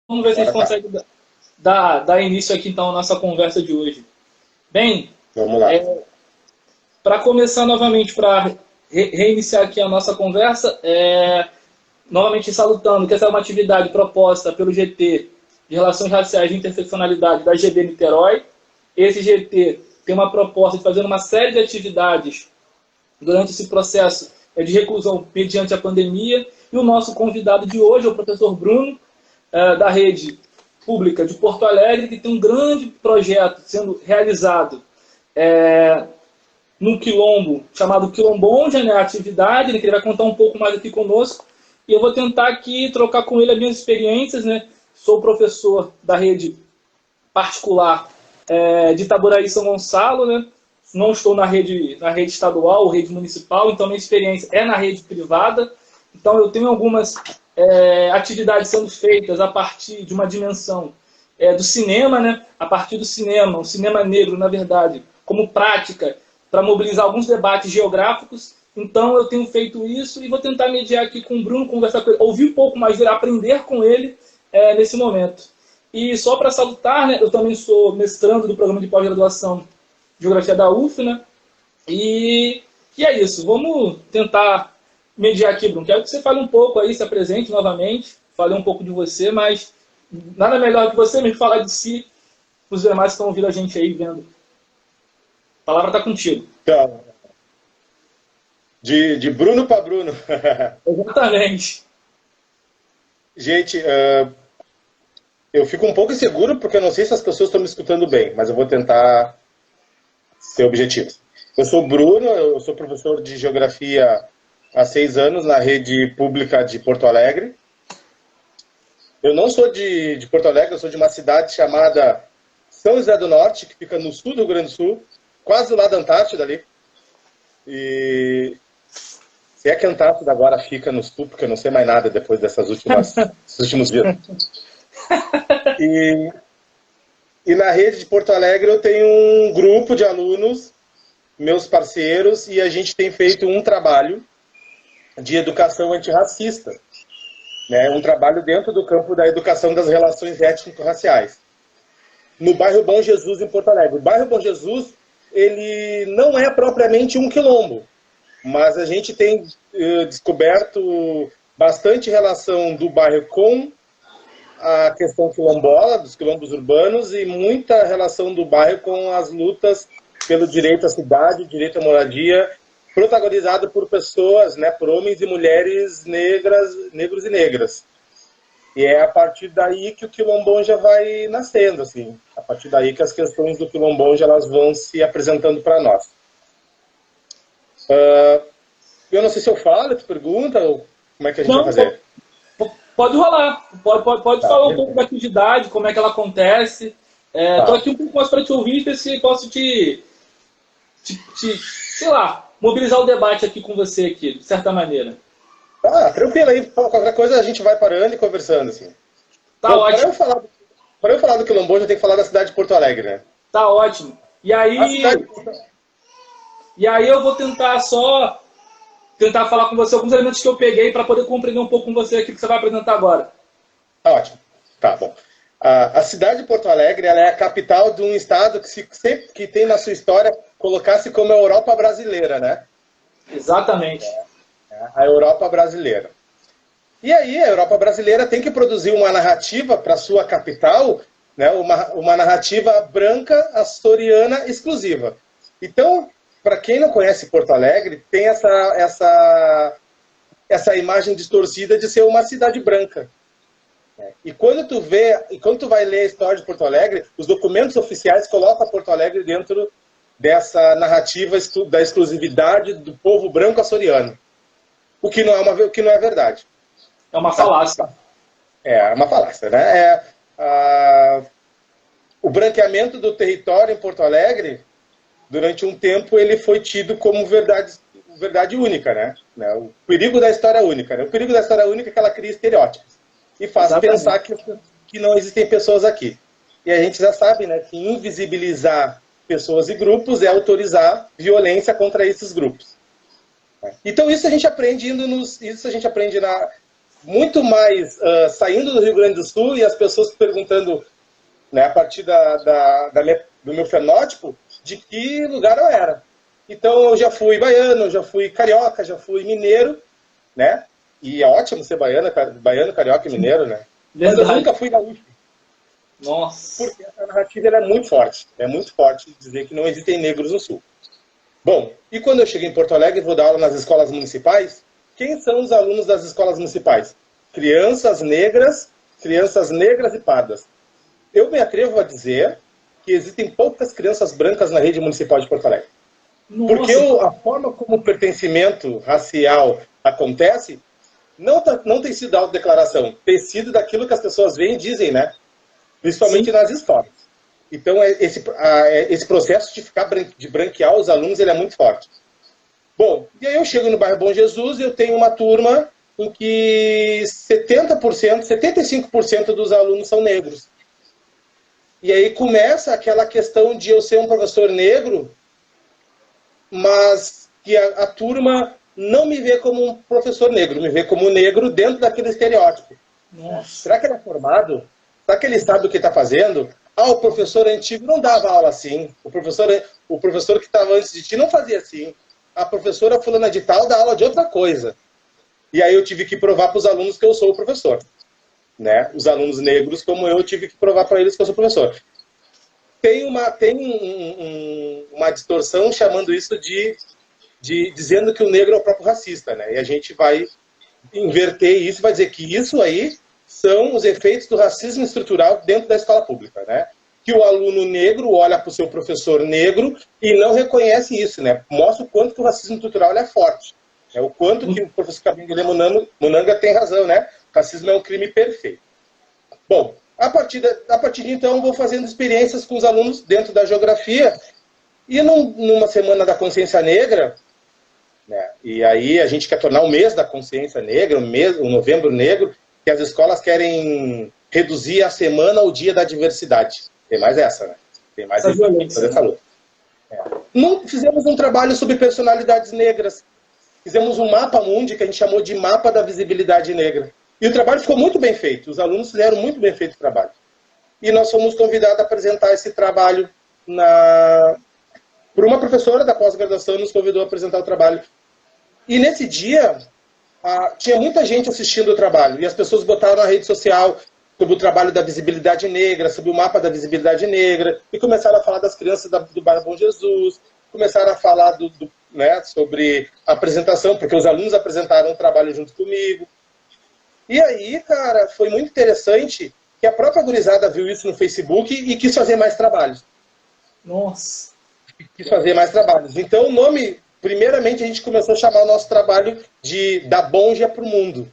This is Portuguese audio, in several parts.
Vamos ver se a gente consegue dar início aqui, então, à nossa conversa de hoje. Bem, Vamos lá. Para começar novamente, para reiniciar aqui a nossa conversa, novamente salutando que essa é uma atividade proposta pelo GT de Relações Raciais e Interseccionalidade da GB Niterói. Esse GT tem uma proposta de fazer uma série de atividades durante esse processo de reclusão mediante a pandemia. E o nosso convidado de hoje é o professor Bruno, da Rede Pública de Porto Alegre, que tem um grande projeto sendo realizado num quilombo chamado Quilombonja, né, a atividade, ele vai contar um pouco mais aqui conosco, e eu vou tentar aqui trocar com ele as minhas experiências, né? Sou professor da rede particular de Itaboraí São Gonçalo, né? Não estou na rede estadual ou rede municipal, então minha experiência é na rede privada. Então eu tenho algumas atividades sendo feitas a partir de uma dimensão do cinema, né? A partir do cinema, o cinema negro, na verdade, como prática para mobilizar alguns debates geográficos. Então eu tenho feito isso e vou tentar mediar aqui com o Bruno, conversar com ele, ouvir um pouco mais dele, aprender com ele nesse momento. E só para salutar, né, eu também sou mestrando do programa de pós-graduação de Geografia da UF, né? E é isso, vamos tentar mediar aqui, Bruno. Quero que você fale um pouco aí, se apresente novamente, fale um pouco de você, mas nada melhor que você mesmo falar de si, os demais que estão ouvindo a gente aí, vendo. A palavra está contigo. Então, de Bruno para Bruno. Exatamente. Gente, eu fico um pouco inseguro porque eu não sei se as pessoas estão me escutando bem, mas eu vou tentar ser objetivo. Eu sou o Bruno, eu sou professor de Geografia há 6 anos na rede pública de Porto Alegre. Eu não sou de Porto Alegre, eu sou de uma cidade chamada São José do Norte, que fica no sul do Rio Grande do Sul, quase do lado da Antártida ali. E se é que a Antártida agora fica no sul, porque eu não sei mais nada depois desses últimos dias. E na rede de Porto Alegre eu tenho um grupo de alunos, meus parceiros, e a gente tem feito um trabalho de educação antirracista, né? Um trabalho dentro do campo da educação das relações étnico-raciais, no bairro Bom Jesus, em Porto Alegre. O bairro Bom Jesus, ele não é propriamente um quilombo, mas a gente tem descoberto bastante relação do bairro com a questão quilombola, dos quilombos urbanos, e muita relação do bairro com as lutas pelo direito à cidade, direito à moradia, protagonizado por pessoas, né, por homens e mulheres negros e negras. E é a partir daí que o Quilombonja vai nascendo, assim. A partir daí que as questões do Quilombonja elas vão se apresentando para nós. Eu não sei se eu falo, tu pergunta, ou como é que a gente vai fazer? Pode rolar. Pode falar um pouco da atividade, como é que ela acontece. Estou aqui um pouco mais para te ouvir, ver se posso sei lá, mobilizar o debate aqui com você, aqui, de certa maneira. Tranquilo aí, qualquer coisa a gente vai parando e conversando, assim. Tá ótimo. Para eu falar do Quilombonja, eu tenho que falar da cidade de Porto Alegre, né? Tá ótimo. E aí eu vou tentar falar com você alguns elementos que eu peguei para poder compreender um pouco com você aquilo que você vai apresentar agora. Tá ótimo. Tá bom. A cidade de Porto Alegre ela é a capital de um estado que sempre que tem na sua história colocasse como a Europa brasileira, né? Exatamente. A Europa brasileira. E aí a Europa brasileira tem que produzir uma narrativa para sua capital, né? Uma narrativa branca, açoriana, exclusiva. Então, para quem não conhece Porto Alegre, tem essa imagem distorcida de ser uma cidade branca. E quando tu vai ler a história de Porto Alegre, os documentos oficiais colocam Porto Alegre dentro dessa narrativa da exclusividade do povo branco açoriano. O que não é verdade. É uma falácia. É uma falácia, né? O branqueamento do território em Porto Alegre, durante um tempo, ele foi tido como verdade única, né? O perigo da história única. Né? O perigo da história única é que ela cria estereótipos e faz pensar que não existem pessoas aqui. E a gente já sabe, né, que invisibilizar pessoas e grupos é autorizar violência contra esses grupos. Então isso a gente aprende muito mais saindo do Rio Grande do Sul e as pessoas perguntando, né, a partir do meu fenótipo, de que lugar eu era. Então eu já fui baiano, eu já fui carioca, já fui mineiro, né? E é ótimo ser baiano, carioca e mineiro, né? Verdade. Mas eu nunca fui gaúcho. Nossa. Porque essa narrativa é muito forte. É muito forte dizer que não existem negros no Sul. Bom, e quando eu cheguei em Porto Alegre e vou dar aula nas escolas municipais, quem são os alunos das escolas municipais? Crianças negras e pardas. Eu me atrevo a dizer que existem poucas crianças brancas na rede municipal de Porto Alegre. Nossa. Porque a forma como o pertencimento racial acontece não tem sido autodeclaração, tem sido daquilo que as pessoas veem e dizem, né? Principalmente Sim. nas histórias. Então, esse processo de branquear os alunos, ele é muito forte. Bom, e aí eu chego no bairro Bom Jesus e eu tenho uma turma em que 70%, 75% dos alunos são negros. E aí começa aquela questão de eu ser um professor negro, mas que a turma não me vê como um professor negro, me vê como negro dentro daquele estereótipo. Nossa. Será que ele é formado? Será que ele sabe o que está fazendo? Ah, o professor antigo não dava aula assim. O professor que estava antes de ti não fazia assim. A professora fulana de tal dá aula de outra coisa. E aí eu tive que provar para os alunos que eu sou o professor. Né? Os alunos negros, como eu, tive que provar para eles que eu sou professor. Tem uma distorção chamando isso de dizendo que o negro é o próprio racista. Né? E a gente vai inverter isso, vai dizer que isso aí são os efeitos do racismo estrutural dentro da escola pública, né? Que o aluno negro olha para o seu professor negro e não reconhece isso, né? Mostra o quanto que o racismo estrutural é forte. Né? O quanto que o professor Kabengele Munanga tem razão, né? O racismo é um crime perfeito. Bom, a partir de então, eu vou fazendo experiências com os alunos dentro da geografia e numa semana da consciência negra, né? E aí a gente quer tornar o mês da consciência negra, o novembro negro, que as escolas querem reduzir a semana ao dia da diversidade. Tem mais essa, né? Tem mais essa luta. Fizemos um trabalho sobre personalidades negras. Fizemos um mapa mundi que a gente chamou de mapa da visibilidade negra. E o trabalho ficou muito bem feito. Os alunos fizeram muito bem feito o trabalho. E nós fomos convidados a apresentar esse trabalho por uma professora da pós-graduação, nos convidou a apresentar o trabalho. E nesse dia, tinha muita gente assistindo o trabalho, e as pessoas botaram na rede social sobre o trabalho da visibilidade negra, sobre o mapa da visibilidade negra, e começaram a falar das crianças do bairro Bom Jesus, começaram a falar né, sobre a apresentação, porque os alunos apresentaram o trabalho junto comigo. E aí, cara, foi muito interessante que a própria gurizada viu isso no Facebook e quis fazer mais trabalhos. Nossa! Quis fazer mais trabalhos. Então, o nome... Primeiramente, a gente começou a chamar o nosso trabalho de Da Bonja para o Mundo.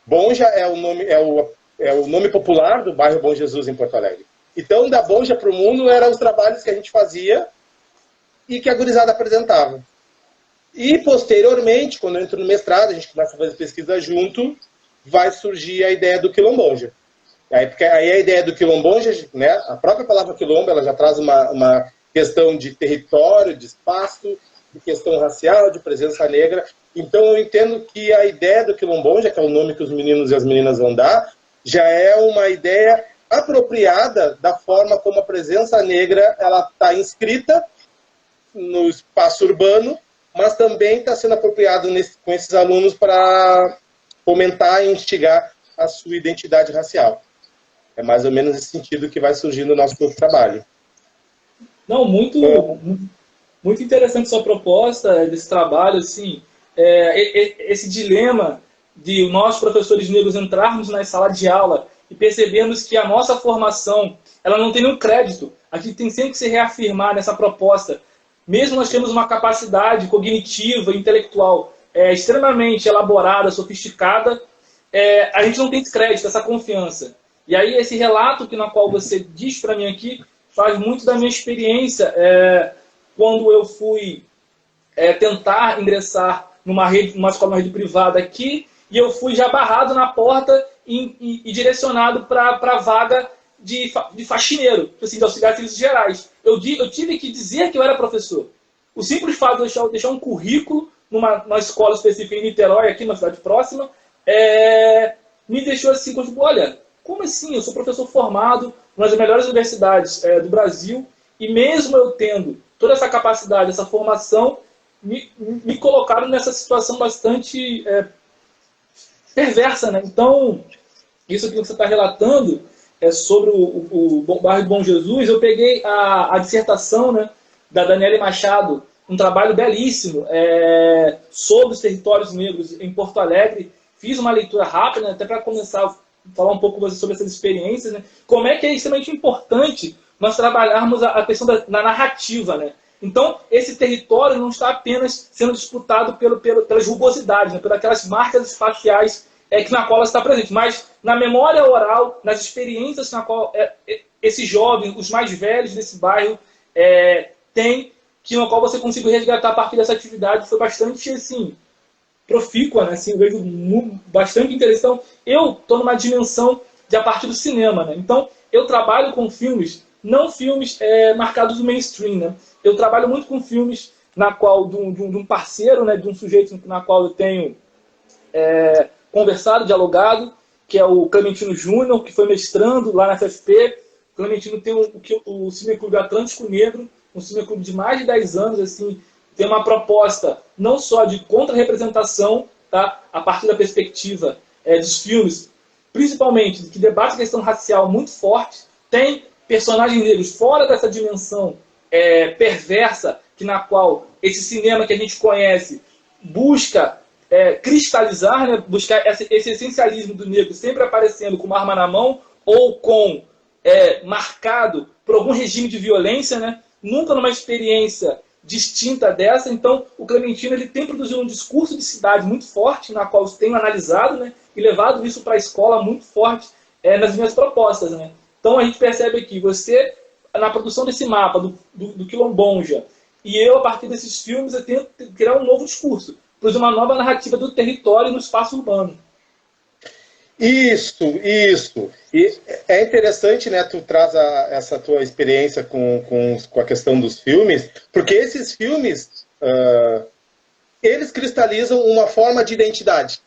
Bonja é o nome popular do bairro Bom Jesus, em Porto Alegre. Então, Da Bonja para o Mundo eram os trabalhos que a gente fazia e que a gurizada apresentava. E, posteriormente, quando eu entro no mestrado, a gente começa a fazer pesquisa junto, vai surgir a ideia do quilombonja. Porque aí a ideia do quilombonja, né, a própria palavra quilombo, ela já traz uma questão de território, de espaço, de questão racial, de presença negra. Então eu entendo que a ideia do quilombonja, que é o nome que os meninos e as meninas vão dar, já é uma ideia apropriada da forma como a presença negra ela está inscrita no espaço urbano, mas também está sendo apropriado com esses alunos para fomentar e instigar a sua identidade racial. É mais ou menos esse sentido que vai surgir no nosso trabalho. Não, muito interessante sua proposta desse trabalho, assim, esse dilema de nós, professores negros, entrarmos na sala de aula e percebermos que a nossa formação ela não tem nenhum crédito. A gente tem sempre que se reafirmar nessa proposta. Mesmo nós temos uma capacidade cognitiva, intelectual extremamente elaborada, sofisticada, a gente não tem esse crédito, essa confiança. E aí esse relato na qual você diz para mim aqui faz muito da minha experiência quando eu fui tentar ingressar numa escola, uma rede privada aqui, e eu fui já barrado na porta e direcionado para a vaga de faxineiro, assim, de auxiliar de serviços gerais. Eu tive que dizer que eu era professor. O simples fato de deixar um currículo numa escola específica em Niterói, aqui na cidade próxima, me deixou assim, tipo, olha, como assim? Eu sou professor formado em uma das melhores universidades do Brasil, e mesmo eu tendo toda essa capacidade, essa formação, me colocaram nessa situação bastante perversa, né? Então, isso que você está relatando sobre o bairro do Bom Jesus. Eu peguei a dissertação, né, da Daniele Machado, um trabalho belíssimo sobre os territórios negros em Porto Alegre. Fiz uma leitura rápida, né, até para começar a falar um pouco sobre essas experiências, né? Como é que é extremamente importante nós trabalharmos a questão da narrativa, né? Então, esse território não está apenas sendo disputado pelas rugosidades, né, pelas aquelas marcas espaciais na qual ela está presente, mas na memória oral, nas experiências na qual esses jovens, os mais velhos desse bairro, têm, na qual você conseguiu resgatar a partir dessa atividade, foi bastante assim, profícua, né? Assim, eu vejo bastante interessante. Então, eu estou numa dimensão de a partir do cinema, né? Então, eu trabalho com filmes, não filmes marcados do mainstream, né? Eu trabalho muito com filmes na qual de um parceiro, né? De um sujeito na qual eu tenho conversado, dialogado, que é o Clementino Júnior, que foi mestrando lá na FFP. O Clementino tem o Cineclube Atlântico Negro, um cineclube de mais de 10 anos, assim, tem uma proposta não só de contra-representação, tá? A partir da perspectiva dos filmes, principalmente, que debate a questão racial muito forte, tem personagens negros fora dessa dimensão perversa, na qual esse cinema que a gente conhece busca cristalizar, né? Buscar esse essencialismo do negro sempre aparecendo com uma arma na mão ou marcado por algum regime de violência, né? Nunca numa experiência distinta dessa. Então, o Clementino ele tem produzido um discurso de cidade muito forte, na qual eu tenho analisado, né? E levado isso para a escola muito forte nas minhas propostas, né? Então, a gente percebe aqui, você, na produção desse mapa do Quilombonja, e eu, a partir desses filmes, eu tento criar um novo discurso, produzir uma nova narrativa do território no espaço urbano. Isso. E é interessante, né, tu traz essa tua experiência com a questão dos filmes, porque esses filmes, eles cristalizam uma forma de identidade,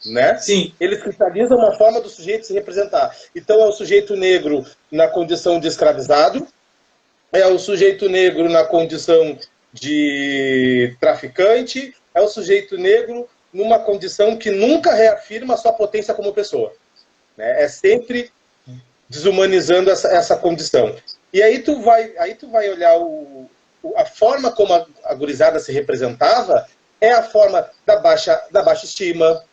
né? Sim. Eles cristalizam uma forma do sujeito se representar. Então é o sujeito negro na condição de escravizado, é o sujeito negro na condição de traficante, é o sujeito negro numa condição que nunca reafirma a sua potência como pessoa, né? É sempre desumanizando essa condição. E aí tu vai olhar a forma como a gurizada se representava, é a forma da baixa estima,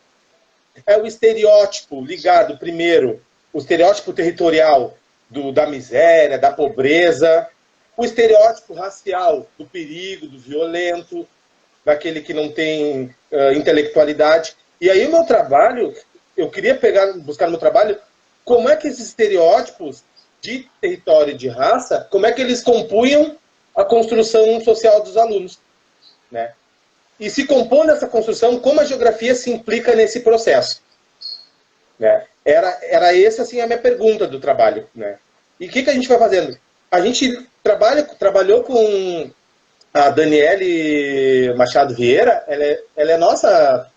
é o estereótipo ligado primeiro, o estereótipo territorial da miséria, da pobreza, o estereótipo racial do perigo, do violento, daquele que não tem intelectualidade. E aí o meu trabalho, eu queria buscar no meu trabalho, como é que esses estereótipos de território e de raça, como é que eles compunham a construção social dos alunos, né? E se compondo essa construção, como a geografia se implica nesse processo, né? Era essa assim, a minha pergunta do trabalho, né? E o que a gente vai fazendo? A gente trabalhou com a Daniele Machado Vieira, ela é nossa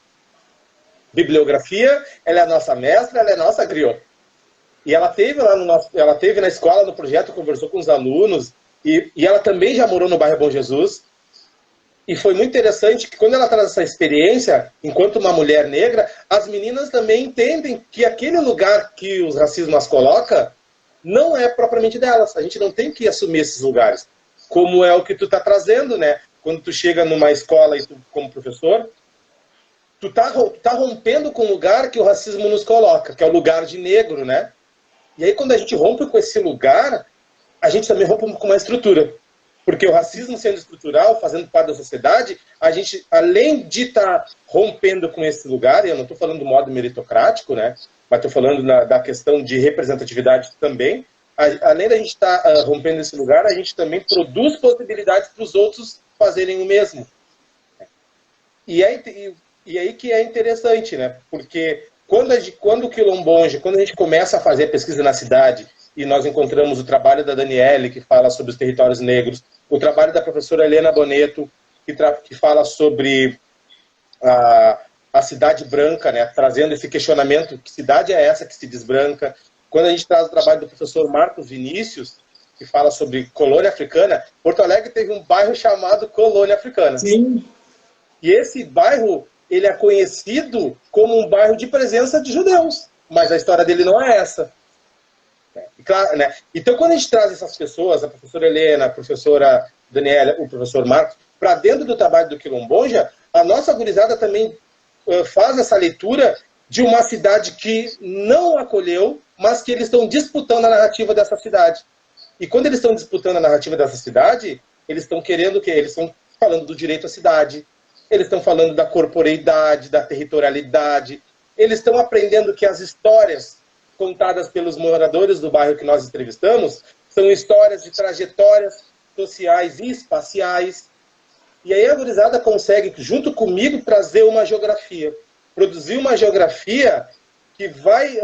bibliografia, ela é a nossa mestra, ela é nossa griot. E ela teve na escola, no projeto, conversou com os alunos, e ela também já morou no bairro Bom Jesus. E foi muito interessante que quando ela traz essa experiência, enquanto uma mulher negra, as meninas também entendem que aquele lugar que os racismos as coloca não é propriamente delas. A gente não tem que assumir esses lugares. Como é o que tu está trazendo, né? Quando tu chega numa escola e tu, como professor, tu tá rompendo com o lugar que o racismo nos coloca, que é o lugar de negro, né? E aí quando a gente rompe com esse lugar, a gente também rompe com uma estrutura. Porque o racismo sendo estrutural, fazendo parte da sociedade, a gente, além de estar rompendo com esse lugar, e eu não estou falando do modo meritocrático, né? Mas estou falando da questão de representatividade também, além da gente estar rompendo esse lugar, a gente também produz possibilidades para os outros fazerem o mesmo. E aí que é interessante, né? Porque quando o Quilombonja, quando a gente começa a fazer pesquisa na cidade, e nós encontramos o trabalho da Daniele, que fala sobre os territórios negros, o trabalho da professora Helena Boneto, que fala sobre a cidade branca, né, trazendo esse questionamento, que cidade é essa que se desbranca? Quando a gente traz o trabalho do professor Marcos Vinícius, que fala sobre colônia africana, Porto Alegre teve um bairro chamado Colônia Africana. Sim. E esse bairro, ele é conhecido como um bairro de presença de judeus, mas a história dele não é essa. Claro, né? Então, quando a gente traz essas pessoas, a professora Helena, a professora Daniela, o professor Marcos, para dentro do trabalho do Quilombonja, a nossa gurizada também faz essa leitura de uma cidade que não acolheu, mas que eles estão disputando a narrativa dessa cidade. E quando eles estão disputando a narrativa dessa cidade, eles estão querendo o quê? Eles estão falando do direito à cidade, eles estão falando da corporeidade, da territorialidade, eles estão aprendendo que as histórias contadas pelos moradores do bairro que nós entrevistamos são histórias de trajetórias sociais e espaciais. E aí a gurizada consegue, junto comigo, trazer uma geografia, produzir uma geografia que vai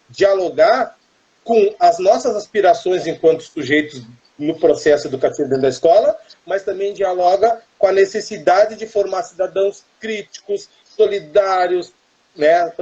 dialogar com as nossas aspirações enquanto sujeitos no processo educativo dentro da escola, mas também dialoga com a necessidade de formar cidadãos críticos, solidários, né,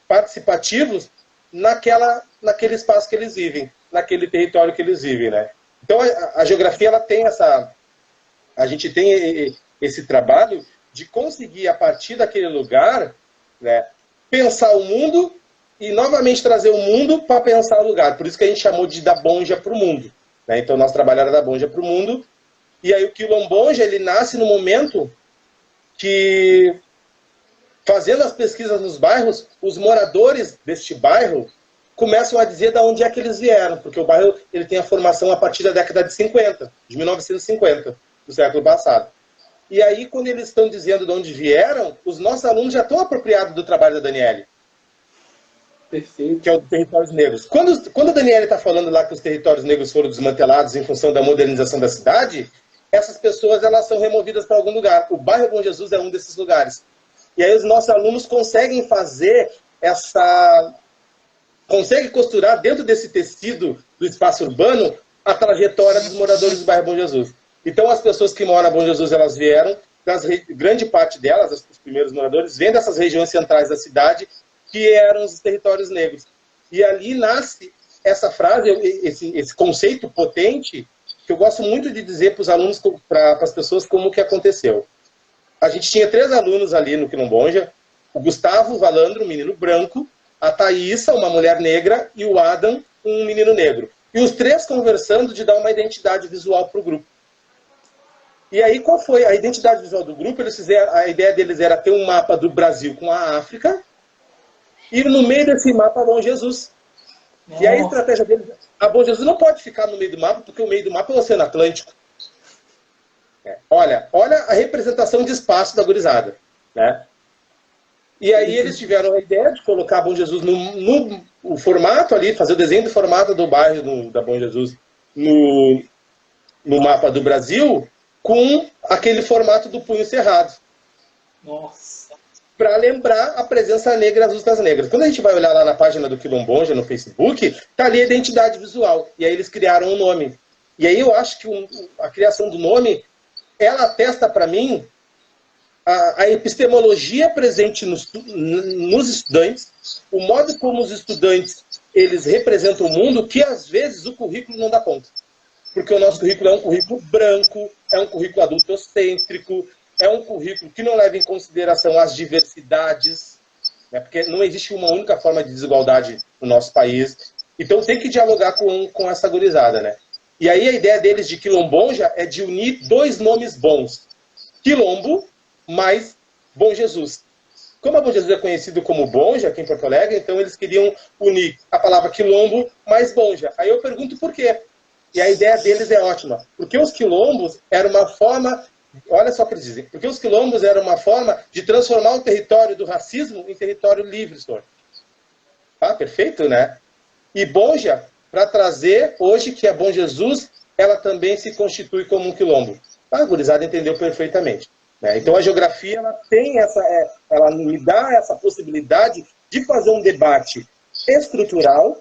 participativos naquele espaço que eles vivem, naquele território que eles vivem, né? Então a geografia ela tem a gente tem esse trabalho de conseguir a partir daquele lugar, né, pensar o mundo e novamente trazer o mundo para pensar o lugar. Por isso que a gente chamou de da Bonja para o mundo, né? Então nosso trabalho era da Bonja para o mundo. E aí o Quilombonja ele nasce no momento que, fazendo as pesquisas nos bairros, os moradores deste bairro começam a dizer de onde é que eles vieram, porque o bairro ele tem a formação a partir da década de 50, de 1950, do século passado. E aí, quando eles estão dizendo de onde vieram, os nossos alunos já estão apropriados do trabalho da Daniele. Perfeito. Que é o Territórios Negros. Quando a Daniele está falando lá que os territórios negros foram desmantelados em função da modernização da cidade, essas pessoas elas são removidas para algum lugar. O bairro Bom Jesus é um desses lugares. E aí os nossos alunos conseguem fazer conseguem costurar dentro desse tecido do espaço urbano a trajetória dos moradores do bairro Bom Jesus. Então as pessoas que moram na Bom Jesus, elas vieram, grande parte delas, os primeiros moradores, vêm dessas regiões centrais da cidade, que eram os territórios negros. E ali nasce essa frase, esse conceito potente, que eu gosto muito de dizer para os alunos, para as pessoas, como que aconteceu. A gente tinha 3 alunos ali no Quilombonja, o Gustavo Valandro, um menino branco, a Thaísa, uma mulher negra, e o Adam, um menino negro. E os 3 conversando de dar uma identidade visual para o grupo. E aí, qual foi a identidade visual do grupo? A ideia deles era ter um mapa do Brasil com a África, e no meio desse mapa, Bom Jesus. Nossa. E aí a estratégia deles, a Bom Jesus não pode ficar no meio do mapa, porque o meio do mapa é o Oceano Atlântico. Olha a representação de espaço da gurizada, né? E aí eles tiveram a ideia de colocar Bom Jesus no formato ali, fazer o desenho do formato do bairro da Bom Jesus no mapa do Brasil, com aquele formato do punho cerrado. Nossa! Para lembrar a presença negra das lutas negras. Quando a gente vai olhar lá na página do Quilombonja, no Facebook, tá ali a identidade visual. E aí eles criaram um nome. E aí eu acho que a criação do nome, ela atesta para mim a epistemologia presente nos estudantes, o modo como os estudantes eles representam o mundo, que às vezes o currículo não dá conta. Porque o nosso currículo é um currículo branco, é um currículo adultocêntrico, é um currículo que não leva em consideração as diversidades, né, porque não existe uma única forma de desigualdade no nosso país. Então tem que dialogar com essa gurizada, né? E aí a ideia deles de Quilombonja é de unir 2 nomes bons. Quilombo mais Bom Jesus. Como a Bom Jesus é conhecido como Bonja aqui em Porto Alegre, então eles queriam unir a palavra quilombo mais Bonja. Aí eu pergunto por quê? E a ideia deles é ótima. Porque os quilombos eram uma forma, olha só o que eles dizem, porque os quilombos eram uma forma de transformar o território do racismo em território livre, senhor. Ah, perfeito, né? E Bonja, para trazer hoje que a Bom Jesus, ela também se constitui como um quilombo. A gurizada entendeu perfeitamente. Né? Então a geografia ela tem ela me dá essa possibilidade de fazer um debate estrutural,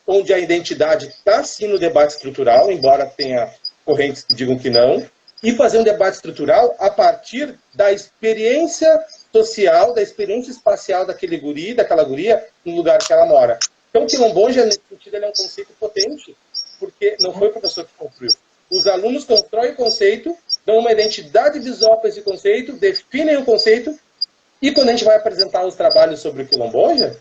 onde a identidade está sim no debate estrutural, embora tenha correntes que digam que não, e fazer um debate estrutural a partir da experiência social, da experiência espacial daquele guri, daquela guria, no lugar que ela mora. Então, o Quilomboja, nesse sentido, ele é um conceito potente, porque não foi o professor que construiu. Os alunos constroem o conceito, dão uma identidade visual para esse conceito, definem o conceito, e quando a gente vai apresentar os trabalhos sobre o Quilomboja,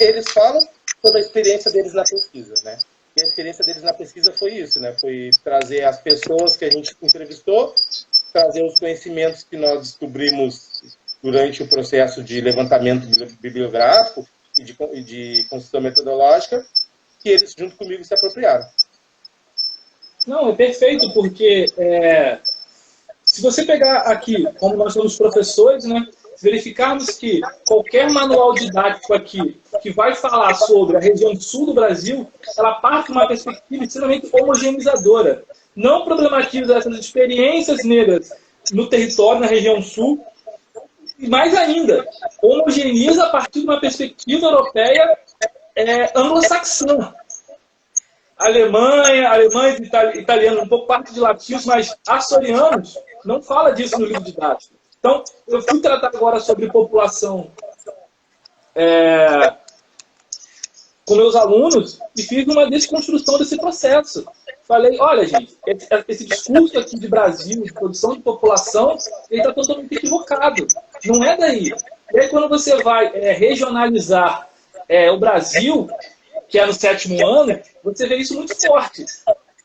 eles falam sobre a experiência deles na pesquisa, né? E a experiência deles na pesquisa foi isso, né? Foi trazer as pessoas que a gente entrevistou, trazer os conhecimentos que nós descobrimos durante o processo de levantamento bibliográfico e de construção metodológica, que eles, junto comigo, se apropriaram. Não, é perfeito, porque se você pegar aqui, como nós somos professores, né, verificarmos que qualquer manual didático aqui que vai falar sobre a região sul do Brasil, ela parte de uma perspectiva extremamente homogeneizadora. Não problematiza essas experiências negras no território, na região sul, e mais ainda, homogeneiza a partir de uma perspectiva europeia anglo-saxã. Alemães, italianos, um pouco parte de latinos, mas açorianos, não fala disso no livro didático. Então, eu fui tratar agora sobre população com meus alunos e fiz uma desconstrução desse processo. Falei, olha, gente, esse discurso aqui de Brasil, de produção de população, ele está totalmente equivocado. Não é daí. E aí, quando você vai regionalizar o Brasil, que é no 7º ano, você vê isso muito forte.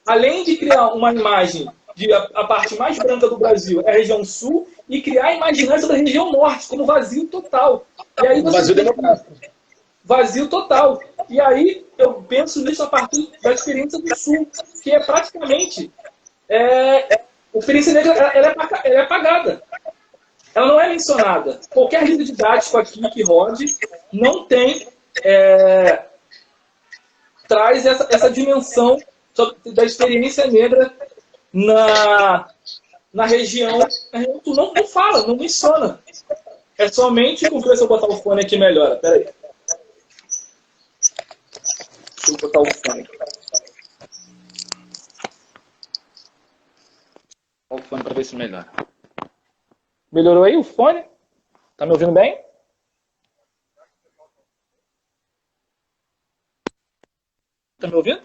Além de criar uma imagem de a parte mais branca do Brasil é a região sul, e criar a imaginária da região norte, como vazio total. E aí você Vazio democrático. Vazio total. E aí eu penso nisso a partir da experiência do sul, que é praticamente... a experiência negra ela é apagada. Ela não é mencionada. Qualquer livro didático aqui que rode não tem... traz essa dimensão da experiência negra na região. Não fala, não menciona. É somente... Vamos ver se eu botar o fone aqui melhora. Peraí. Deixa eu botar o fone aqui. Olha o fone para ver se melhora. Melhorou aí o fone? Tá me ouvindo bem? Tá me ouvindo?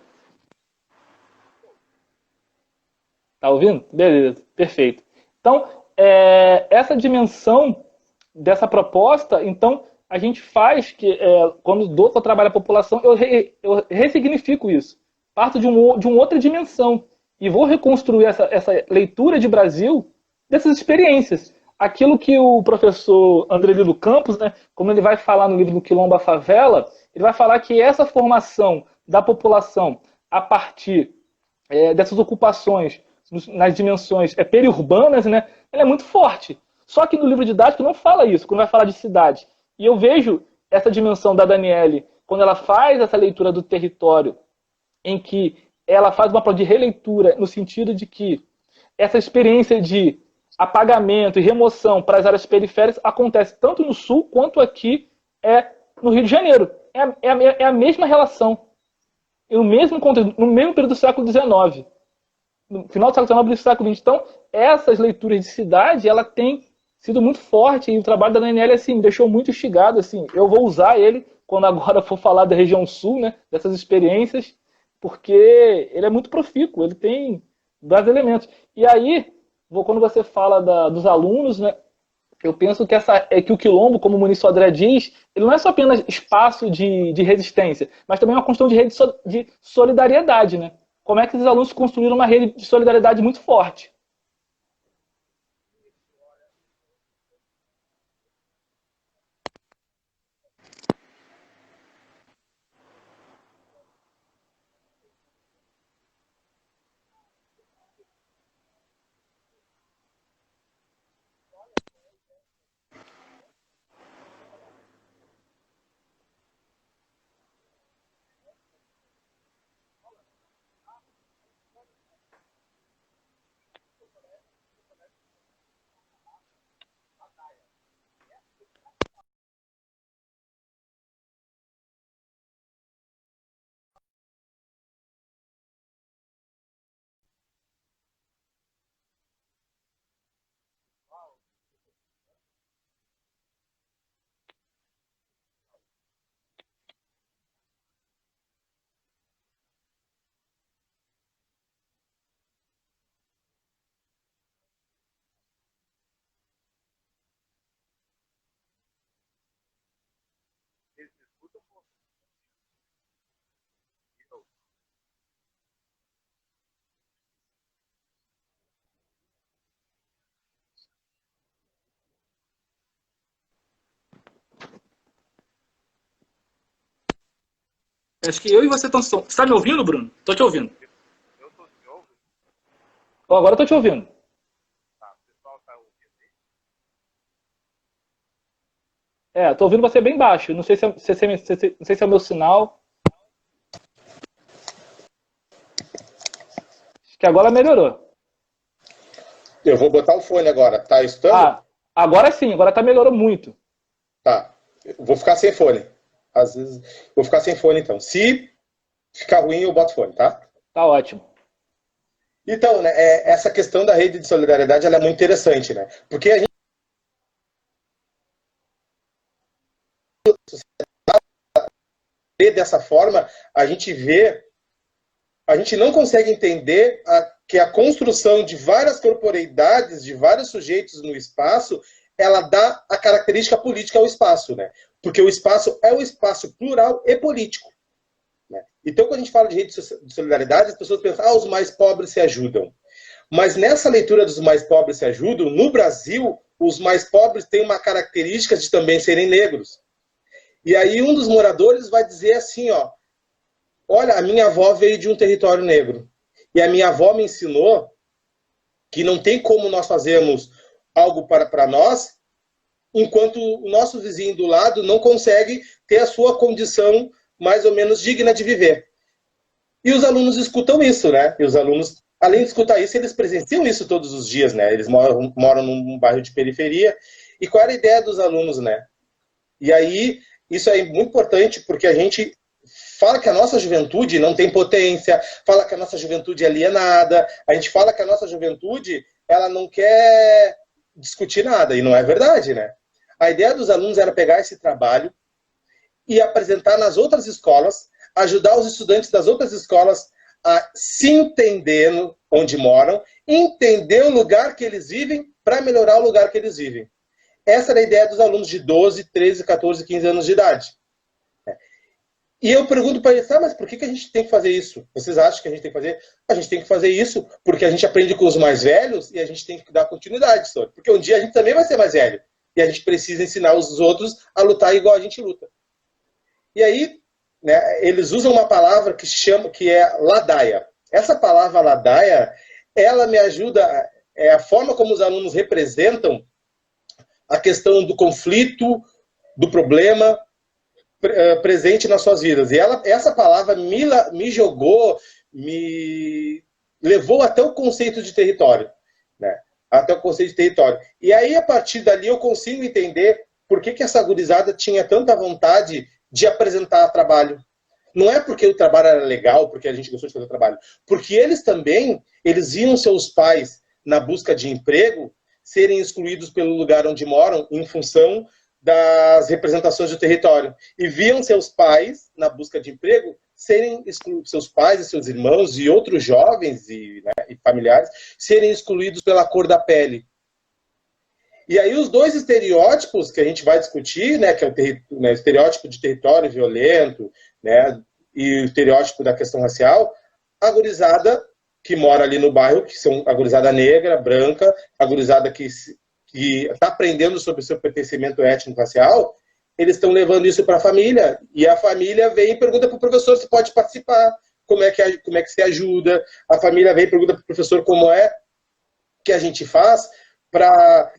Tá ouvindo? Beleza, perfeito. Então, essa dimensão dessa proposta, então, a gente faz que, quando dou para trabalhar a população, eu ressignifico isso. Parto de uma outra dimensão e vou reconstruir essa leitura de Brasil dessas experiências. Aquilo que o professor André Lilo Campos, né, como ele vai falar no livro do Quilombo à Favela, ele vai falar que essa formação da população a partir dessas ocupações nas dimensões periurbanas, né, ela é muito forte. Só que no livro didático não fala isso, quando vai falar de cidade. E eu vejo essa dimensão da Daniele, quando ela faz essa leitura do território, em que ela faz uma prova de releitura, no sentido de que essa experiência de apagamento e remoção para as áreas periféricas acontece tanto no Sul quanto aqui no Rio de Janeiro. É a mesma relação. No mesmo período do século XIX. No final do século XIX e do século XX. Então, essas leituras de cidade, ela tem sido muito forte, e o trabalho da Daniela assim, me deixou muito instigado. Assim, eu vou usar ele quando agora for falar da região sul, né, dessas experiências, porque ele é muito profícuo, ele tem vários elementos. E aí, quando você fala dos alunos, né, eu penso que o Quilombo, como o Muniz Sodré diz, ele não é só apenas espaço de resistência, mas também uma construção de rede de solidariedade. Né? Como é que esses alunos construíram uma rede de solidariedade muito forte? Acho que eu e você estão... Você está me ouvindo, Bruno? Estou te ouvindo. Eu tô te ouvindo. Oh, agora eu estou te ouvindo. Tá, o pessoal tá ouvindo aí. Estou ouvindo você bem baixo. Não sei se não sei se é o meu sinal. Acho que agora melhorou. Eu vou botar o fone agora. Tá escutando? Ah, agora sim. Agora melhorou muito. Tá. Eu vou ficar sem fone. Às vezes, vou ficar sem fone, então. Se ficar ruim, eu boto fone, tá? Tá ótimo. Então, né, essa questão da rede de solidariedade ela é muito interessante, né? Porque a gente vê dessa forma, a gente não consegue entender que a construção de várias corporeidades, de vários sujeitos no espaço, ela dá a característica política ao espaço, né? Porque o espaço é um espaço plural e político. Né? Então, quando a gente fala de rede de solidariedade, as pessoas pensam, os mais pobres se ajudam. Mas nessa leitura dos mais pobres se ajudam, no Brasil, os mais pobres têm uma característica de também serem negros. E aí um dos moradores vai dizer assim, olha, a minha avó veio de um território negro. E a minha avó me ensinou que não tem como nós fazermos algo para nós, enquanto o nosso vizinho do lado não consegue ter a sua condição mais ou menos digna de viver. E os alunos escutam isso, né? E os alunos, além de escutar isso, eles presenciam isso todos os dias, né? Eles moram num bairro de periferia. E qual era a ideia dos alunos, né? E aí, isso é muito importante, porque a gente fala que a nossa juventude não tem potência, fala que a nossa juventude é alienada, a gente fala que a nossa juventude ela não quer discutir nada, e não é verdade, né? A ideia dos alunos era pegar esse trabalho e apresentar nas outras escolas, ajudar os estudantes das outras escolas a se entender onde moram, entender o lugar que eles vivem para melhorar o lugar que eles vivem. Essa era a ideia dos alunos de 12, 13, 14, 15 anos de idade. E eu pergunto para eles, mas por que a gente tem que fazer isso? Vocês acham que a gente tem que fazer? A gente tem que fazer isso porque a gente aprende com os mais velhos e a gente tem que dar continuidade, senhor. Porque um dia a gente também vai ser mais velho. E a gente precisa ensinar os outros a lutar igual a gente luta. E aí, né, eles usam uma palavra que é ladaia. Essa palavra ladaia, ela me ajuda, é a forma como os alunos representam a questão do conflito, do problema presente nas suas vidas. E essa palavra me jogou, me levou até o conceito de território. Né? Até o conceito de território. E aí, a partir dali, eu consigo entender por que essa gurizada tinha tanta vontade de apresentar trabalho. Não é porque o trabalho era legal, porque a gente gostou de fazer o trabalho. Porque eles também, eles viam seus pais na busca de emprego serem excluídos pelo lugar onde moram em função das representações do território. E viam seus pais, na busca de emprego, serem excluídos, seus pais e seus irmãos e outros jovens e familiares, serem excluídos pela cor da pele. E aí os dois estereótipos que a gente vai discutir, né, que é o estereótipo de território violento, né, e o estereótipo da questão racial, a gurizada que mora ali no bairro, que são a gurizada negra, branca, a gurizada que está aprendendo sobre o seu pertencimento étnico-racial, eles estão levando isso para a família, e a família vem e pergunta para o professor se pode participar, como é que se ajuda, a família vem e pergunta para o professor como é que a gente faz para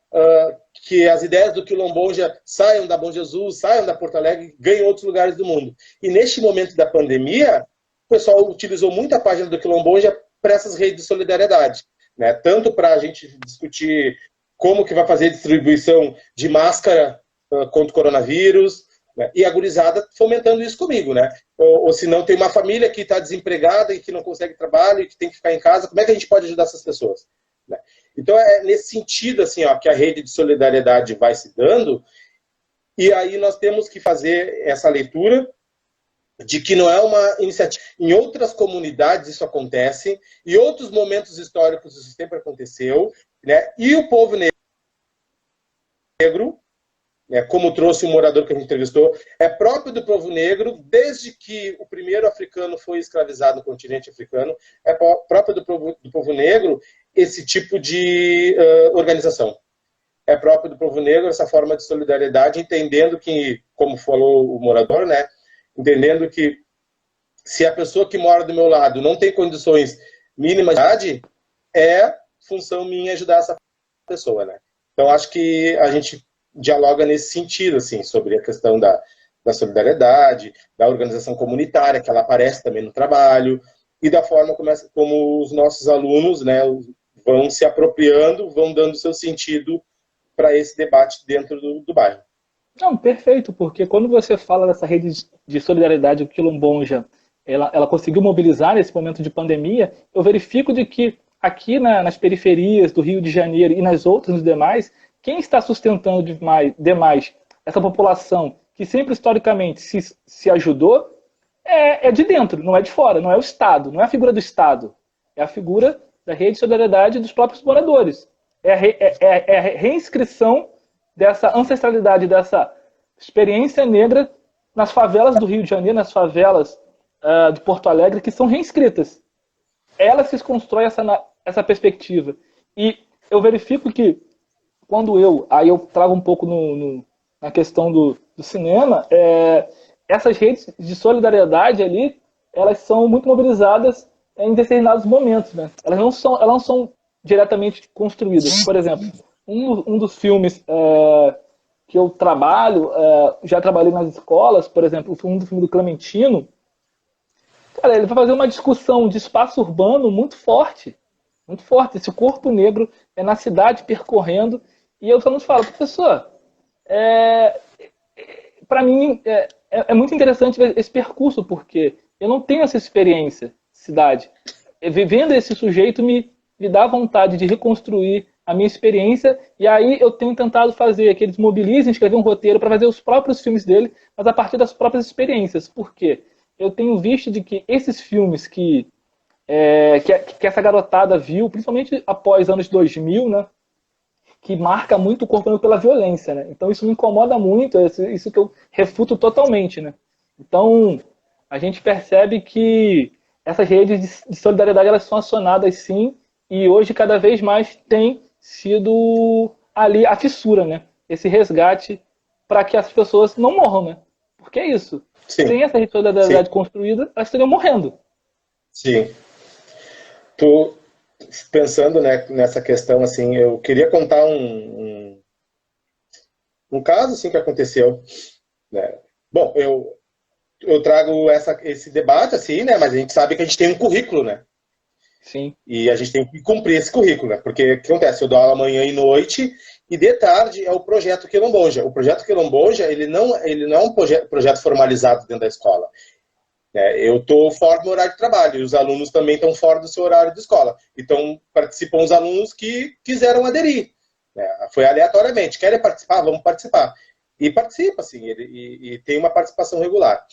que as ideias do Quilomboja saiam da Bom Jesus, saiam da Porto Alegre, ganhem outros lugares do mundo. E neste momento da pandemia, o pessoal utilizou muito a página do Quilomboja para essas redes de solidariedade, né? Tanto para a gente discutir como que vai fazer a distribuição de máscara contra o coronavírus, né? E a gurizada fomentando isso comigo, né? Ou se não, tem uma família que está desempregada e que não consegue trabalho e que tem que ficar em casa, como é que a gente pode ajudar essas pessoas? Né? Então é nesse sentido assim, que a rede de solidariedade vai se dando, e aí nós temos que fazer essa leitura de que não é uma iniciativa. Em outras comunidades isso acontece, em outros momentos históricos isso sempre aconteceu, né? E o povo negro, né, como trouxe um morador que a gente entrevistou, é próprio do povo negro, desde que o primeiro africano foi escravizado no continente africano, é próprio do povo negro esse tipo de organização. É próprio do povo negro essa forma de solidariedade, entendendo que, como falou o morador, né, entendendo que Se a pessoa que mora do meu lado não tem condições mínimas de idade, é função minha ajudar essa pessoa, né? Então, acho que a gente dialoga nesse sentido, assim, sobre a questão da solidariedade, da organização comunitária, que ela aparece também no trabalho, e da forma como os nossos alunos, né, vão se apropriando, vão dando seu sentido para esse debate dentro do bairro. Não, perfeito, porque quando você fala dessa rede de solidariedade que o Quilomboja ela conseguiu mobilizar nesse momento de pandemia, eu verifico de que aqui nas periferias do Rio de Janeiro e nas outras, nos demais, quem está sustentando demais essa população que sempre historicamente se ajudou é de dentro, não é de fora, não é o Estado, não é a figura do Estado, é a figura da rede de solidariedade dos próprios moradores. É a reinscrição dessa ancestralidade, dessa experiência negra nas favelas do Rio de Janeiro, nas favelas de Porto Alegre, que são reinscritas. Ela se constrói essa perspectiva. E eu verifico que, quando aí eu trago um pouco na questão do cinema, essas redes de solidariedade ali, elas são muito mobilizadas em determinados momentos, né? Elas não são diretamente construídas. Por exemplo, um dos filmes que eu trabalho, já trabalhei nas escolas, por exemplo, um do filme do Clementino, cara, ele vai fazer uma discussão de espaço urbano muito forte. Muito forte. Esse corpo negro é na cidade percorrendo. E eu só nos falo, professor, para mim é muito interessante ver esse percurso, porque eu não tenho essa experiência de cidade. Vivendo esse sujeito me dá vontade de reconstruir a minha experiência, e aí eu tenho tentado fazer que eles mobilizem, escrever um roteiro para fazer os próprios filmes dele, mas a partir das próprias experiências. Por quê? Eu tenho visto de que esses filmes que essa garotada viu, principalmente após anos 2000, né, que marca muito o corpo pela violência, né? Então isso me incomoda muito, isso que eu refuto totalmente, né? Então a gente percebe que essas redes de solidariedade elas são acionadas sim, e hoje cada vez mais tem sido ali a fissura, né? Esse resgate para que as pessoas não morram, né? Porque é isso. Sim. Sem essa rede de solidariedade construída, elas estariam morrendo. Sim. Tu, pensando, né, nessa questão, assim, eu queria contar um caso assim, que aconteceu. Né? Bom, eu trago esse debate, assim, né, mas a gente sabe que a gente tem um currículo, né? Sim. E a gente tem que cumprir esse currículo, né? Porque o que acontece? Eu dou aula manhã e noite, e de tarde é o projeto Quilomboja. O projeto Quilomboja, ele não é um projeto formalizado dentro da escola. Eu estou fora do meu horário de trabalho, e os alunos também estão fora do seu horário de escola. Então, participam os alunos que quiseram aderir. Foi aleatoriamente. Querem participar? Vamos participar. E participa, assim, e tem uma participação regular.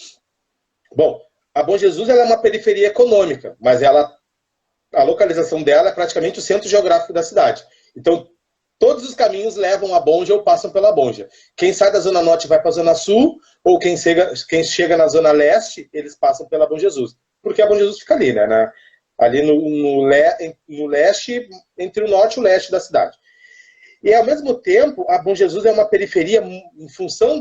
Bom, a Bom Jesus ela é uma periferia econômica, mas a localização dela é praticamente o centro geográfico da cidade. Então, todos os caminhos levam a Bonja ou passam pela Bonja. Quem sai da Zona Norte vai para a Zona Sul, ou quem chega na Zona Leste, eles passam pela Bom Jesus. Porque a Bom Jesus fica ali, né? Ali no leste, entre o norte e o leste da cidade. E, ao mesmo tempo, a Bom Jesus é uma periferia em função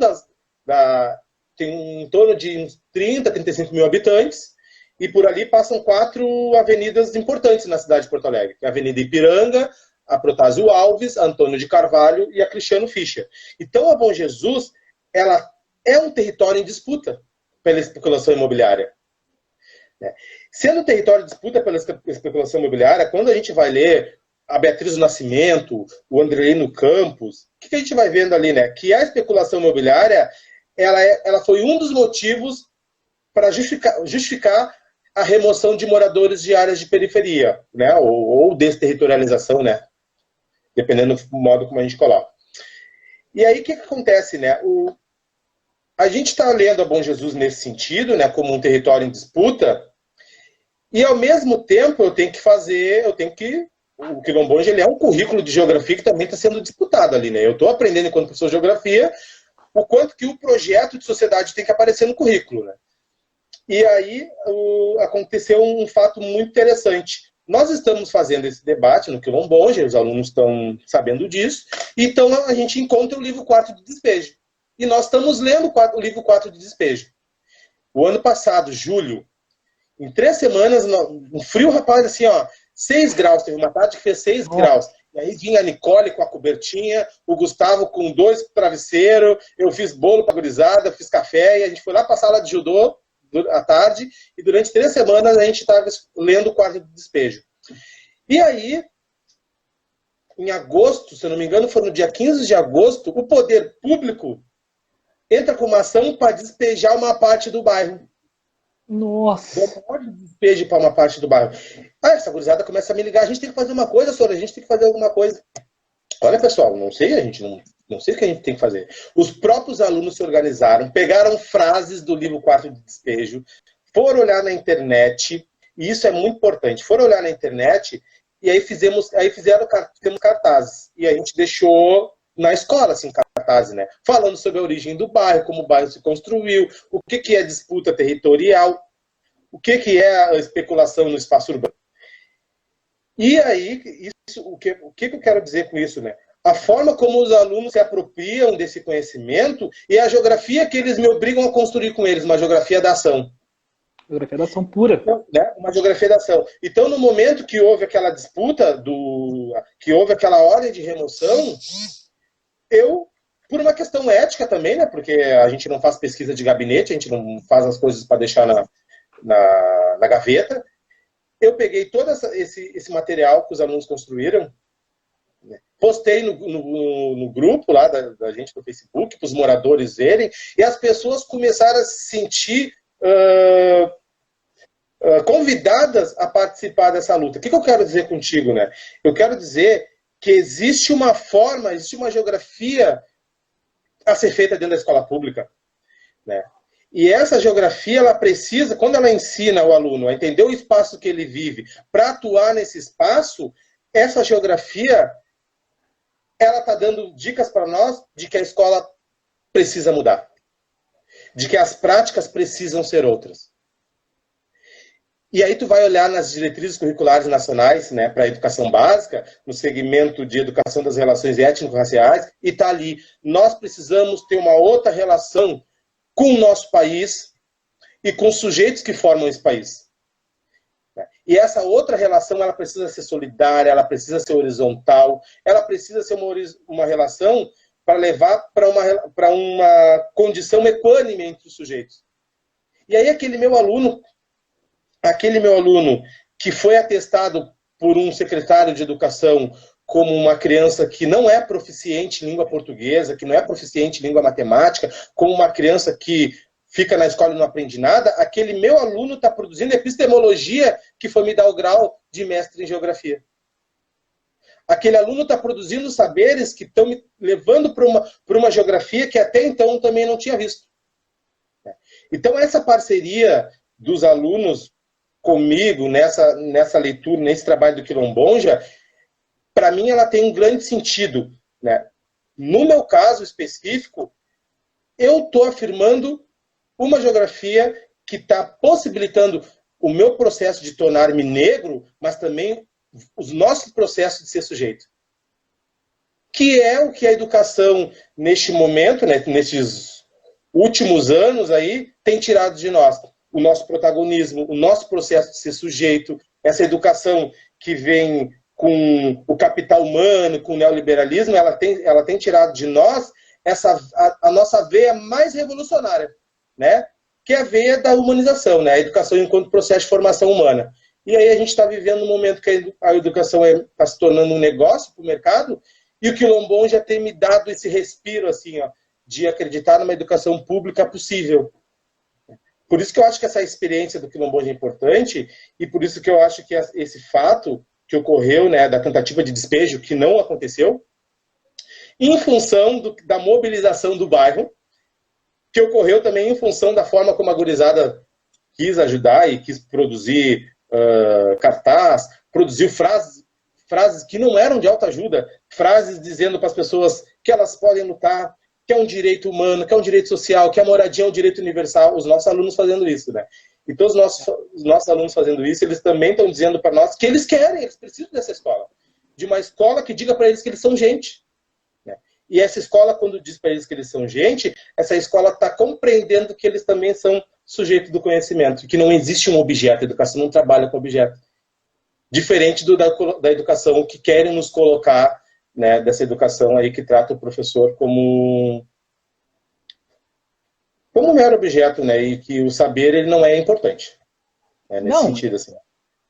tem em torno de uns 30, 35 mil habitantes, e por ali passam 4 avenidas importantes na cidade de Porto Alegre. A Avenida Ipiranga, a Protásio Alves, a Antônio de Carvalho e a Cristiano Fischer. Então, a Bom Jesus ela é um território em disputa pela especulação imobiliária. Sendo um território de disputa pela especulação imobiliária, quando a gente vai ler a Beatriz do Nascimento, o Andrelino Campos, o que a gente vai vendo ali, né? Que a especulação imobiliária ela foi um dos motivos para justificar a remoção de moradores de áreas de periferia, né? Ou desterritorialização, né? Dependendo do modo como a gente coloca. E aí, o que acontece, né? A gente está lendo a Bom Jesus nesse sentido, né? Como um território em disputa, e ao mesmo tempo o Quilomboja ele é um currículo de geografia que também está sendo disputado ali, né? Eu estou aprendendo, enquanto professor de geografia, o quanto que o projeto de sociedade tem que aparecer no currículo, né? E aí aconteceu um fato muito interessante. Nós estamos fazendo esse debate no Quilomboja, os alunos estão sabendo disso, então a gente encontra o livro 4 de despejo. E nós estamos lendo o livro 4 de despejo. O ano passado, julho, Em 3 semanas, um frio, rapaz, assim, ó, 6 graus. Teve uma tarde que fez 6 graus. E aí vinha a Nicole com a cobertinha, o Gustavo com 2 travesseiros, eu fiz bolo pra gurizada, fiz café, e a gente foi lá pra sala de judô à tarde, e durante 3 semanas a gente estava lendo o quarto de despejo. E aí, em agosto, se eu não me engano, foi no dia 15 de agosto, o poder público entra com uma ação para despejar uma parte do bairro. Nossa! Pode despejo para uma parte do bairro. Ah, essa gurizada começa a me ligar, a gente tem que fazer uma coisa, senhora, a gente tem que fazer alguma coisa. Olha, pessoal, não sei, a gente não sei o que a gente tem que fazer. Os próprios alunos se organizaram, pegaram frases do livro Quarto de Despejo, foram olhar na internet, e isso é muito importante, foram olhar na internet, e aí fizemos cartazes. E a gente deixou na escola, assim, cartazes, né? Falando sobre a origem do bairro, como o bairro se construiu, o que é disputa territorial, o que é a especulação no espaço urbano. E aí, o que eu quero dizer com isso, né? A forma como os alunos se apropriam desse conhecimento e a geografia que eles me obrigam a construir com eles, uma geografia da ação. Geografia da ação pura. Né? Uma geografia da ação. Então, no momento que houve aquela disputa, que houve aquela ordem de remoção, eu, por uma questão ética também, né? Porque a gente não faz pesquisa de gabinete, a gente não faz as coisas para deixar na gaveta, eu peguei todo esse material que os alunos construíram, né? Postei no grupo lá da gente no Facebook, para os moradores verem, e as pessoas começaram a se sentir convidadas a participar dessa luta. O que eu quero dizer contigo, né? Eu quero dizer que existe uma forma, existe uma geografia a ser feita dentro da escola pública, né? E essa geografia, ela precisa, quando ela ensina o aluno a entender o espaço que ele vive, para atuar nesse espaço, essa geografia, ela está dando dicas para nós de que a escola precisa mudar, de que as práticas precisam ser outras. E aí tu vai olhar nas diretrizes curriculares nacionais, né, para a educação básica, no segmento de educação das relações étnico-raciais, e está ali, nós precisamos ter uma outra relação com o nosso país e com os sujeitos que formam esse país. E essa outra relação, ela precisa ser solidária, ela precisa ser horizontal, ela precisa ser uma relação para levar para uma condição equânime entre os sujeitos. E aí aquele meu aluno que foi atestado por um secretário de educação como uma criança que não é proficiente em língua portuguesa, que não é proficiente em língua matemática, como uma criança que fica na escola e não aprende nada, aquele meu aluno está produzindo epistemologia que foi me dar o grau de mestre em geografia. Aquele aluno está produzindo saberes que estão me levando para uma geografia que até então também não tinha visto. Então essa parceria dos alunos comigo nessa leitura, nesse trabalho do Quilombonja, para mim ela tem um grande sentido, né? No meu caso específico, eu estou afirmando uma geografia que está possibilitando o meu processo de tornar-me negro, mas também os nossos processos de ser sujeito. Que é o que a educação, neste momento, né, nesses últimos anos aí, tem tirado de nós. O nosso protagonismo, o nosso processo de ser sujeito, essa educação que vem com o capital humano, com o neoliberalismo, ela tem tirado de nós a nossa veia mais revolucionária, né? Que é a veia da humanização, né? A educação enquanto processo de formação humana. E aí a gente está vivendo um momento que a educação está se tornando um negócio para o mercado, e o Quilombon já tem me dado esse respiro, assim, ó, de acreditar numa educação pública possível. Por isso que eu acho que essa experiência do Quilombon é importante, e por isso que eu acho que esse fato que ocorreu, né, da tentativa de despejo, que não aconteceu, em função da mobilização do bairro, que ocorreu também em função da forma como a gurizada quis ajudar e quis produzir cartaz, produziu frases que não eram de autoajuda, frases dizendo para as pessoas que elas podem lutar, que é um direito humano, que é um direito social, que a moradia é um direito universal, os nossos alunos fazendo isso, né? Então os nossos alunos fazendo isso, eles também estão dizendo para nós que eles querem, eles precisam dessa escola. De uma escola que diga para eles que eles são gente. Né? E essa escola, quando diz para eles que eles são gente, essa escola está compreendendo que eles também são sujeito do conhecimento, que não existe um objeto, a educação não trabalha com objeto. Diferente da educação que querem nos colocar, né, dessa educação aí que trata o professor como um mero objeto, né, e que o saber ele não é importante, né, nesse sentido assim.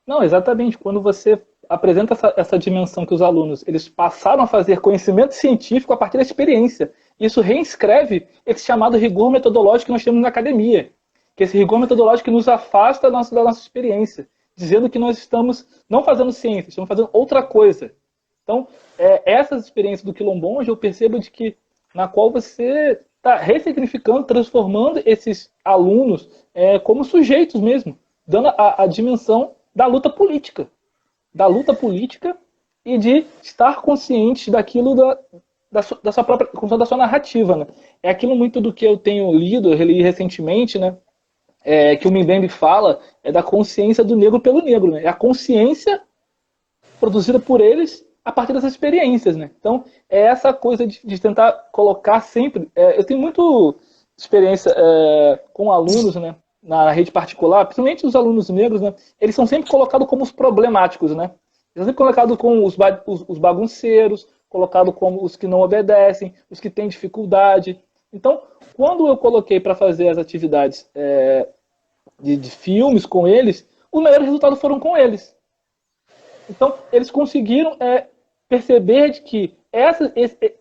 Não, exatamente. Quando você apresenta essa dimensão que os alunos eles passaram a fazer conhecimento científico a partir da experiência, isso reinscreve esse chamado rigor metodológico que nós temos na academia, que é esse rigor metodológico que nos afasta da nossa experiência, dizendo que nós estamos não fazendo ciência, estamos fazendo outra coisa. Então, essas experiências do quilombonja eu percebo de que na qual você está ressignificando, transformando esses alunos como sujeitos mesmo, dando a dimensão da luta política e de estar consciente daquilo da sua própria, da sua narrativa, né? É aquilo muito do que eu tenho lido, eu reli recentemente, né? Que o Mbembe fala da consciência do negro pelo negro, né? É a consciência produzida por eles a partir dessas experiências, né? Então, é essa coisa de tentar colocar sempre... eu tenho muito experiência com alunos, né? Na rede particular, principalmente os alunos negros, né? Eles são sempre colocados como os problemáticos, né? Eles são sempre colocados como os bagunceiros, colocados como os que não obedecem, os que têm dificuldade. Então, quando eu coloquei para fazer as atividades de filmes com eles, os melhores resultados foram com eles. Então, eles conseguiram perceber de que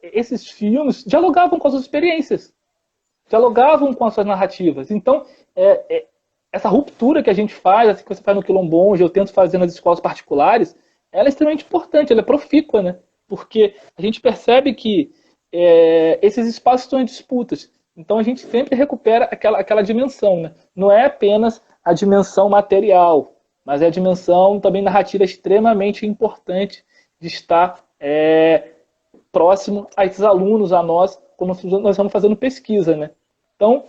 esses filmes dialogavam com as suas experiências, dialogavam com as suas narrativas. Então, essa ruptura que a gente faz, assim, que você faz no Quilombonja, eu tento fazer nas escolas particulares, ela é extremamente importante, ela é profícua, né? Porque a gente percebe que esses espaços estão em disputas. Então a gente sempre recupera aquela dimensão, né? Não é apenas a dimensão material, mas é a dimensão também narrativa extremamente importante de estar próximo a esses alunos, a nós, quando nós estamos fazendo pesquisa, né? Então,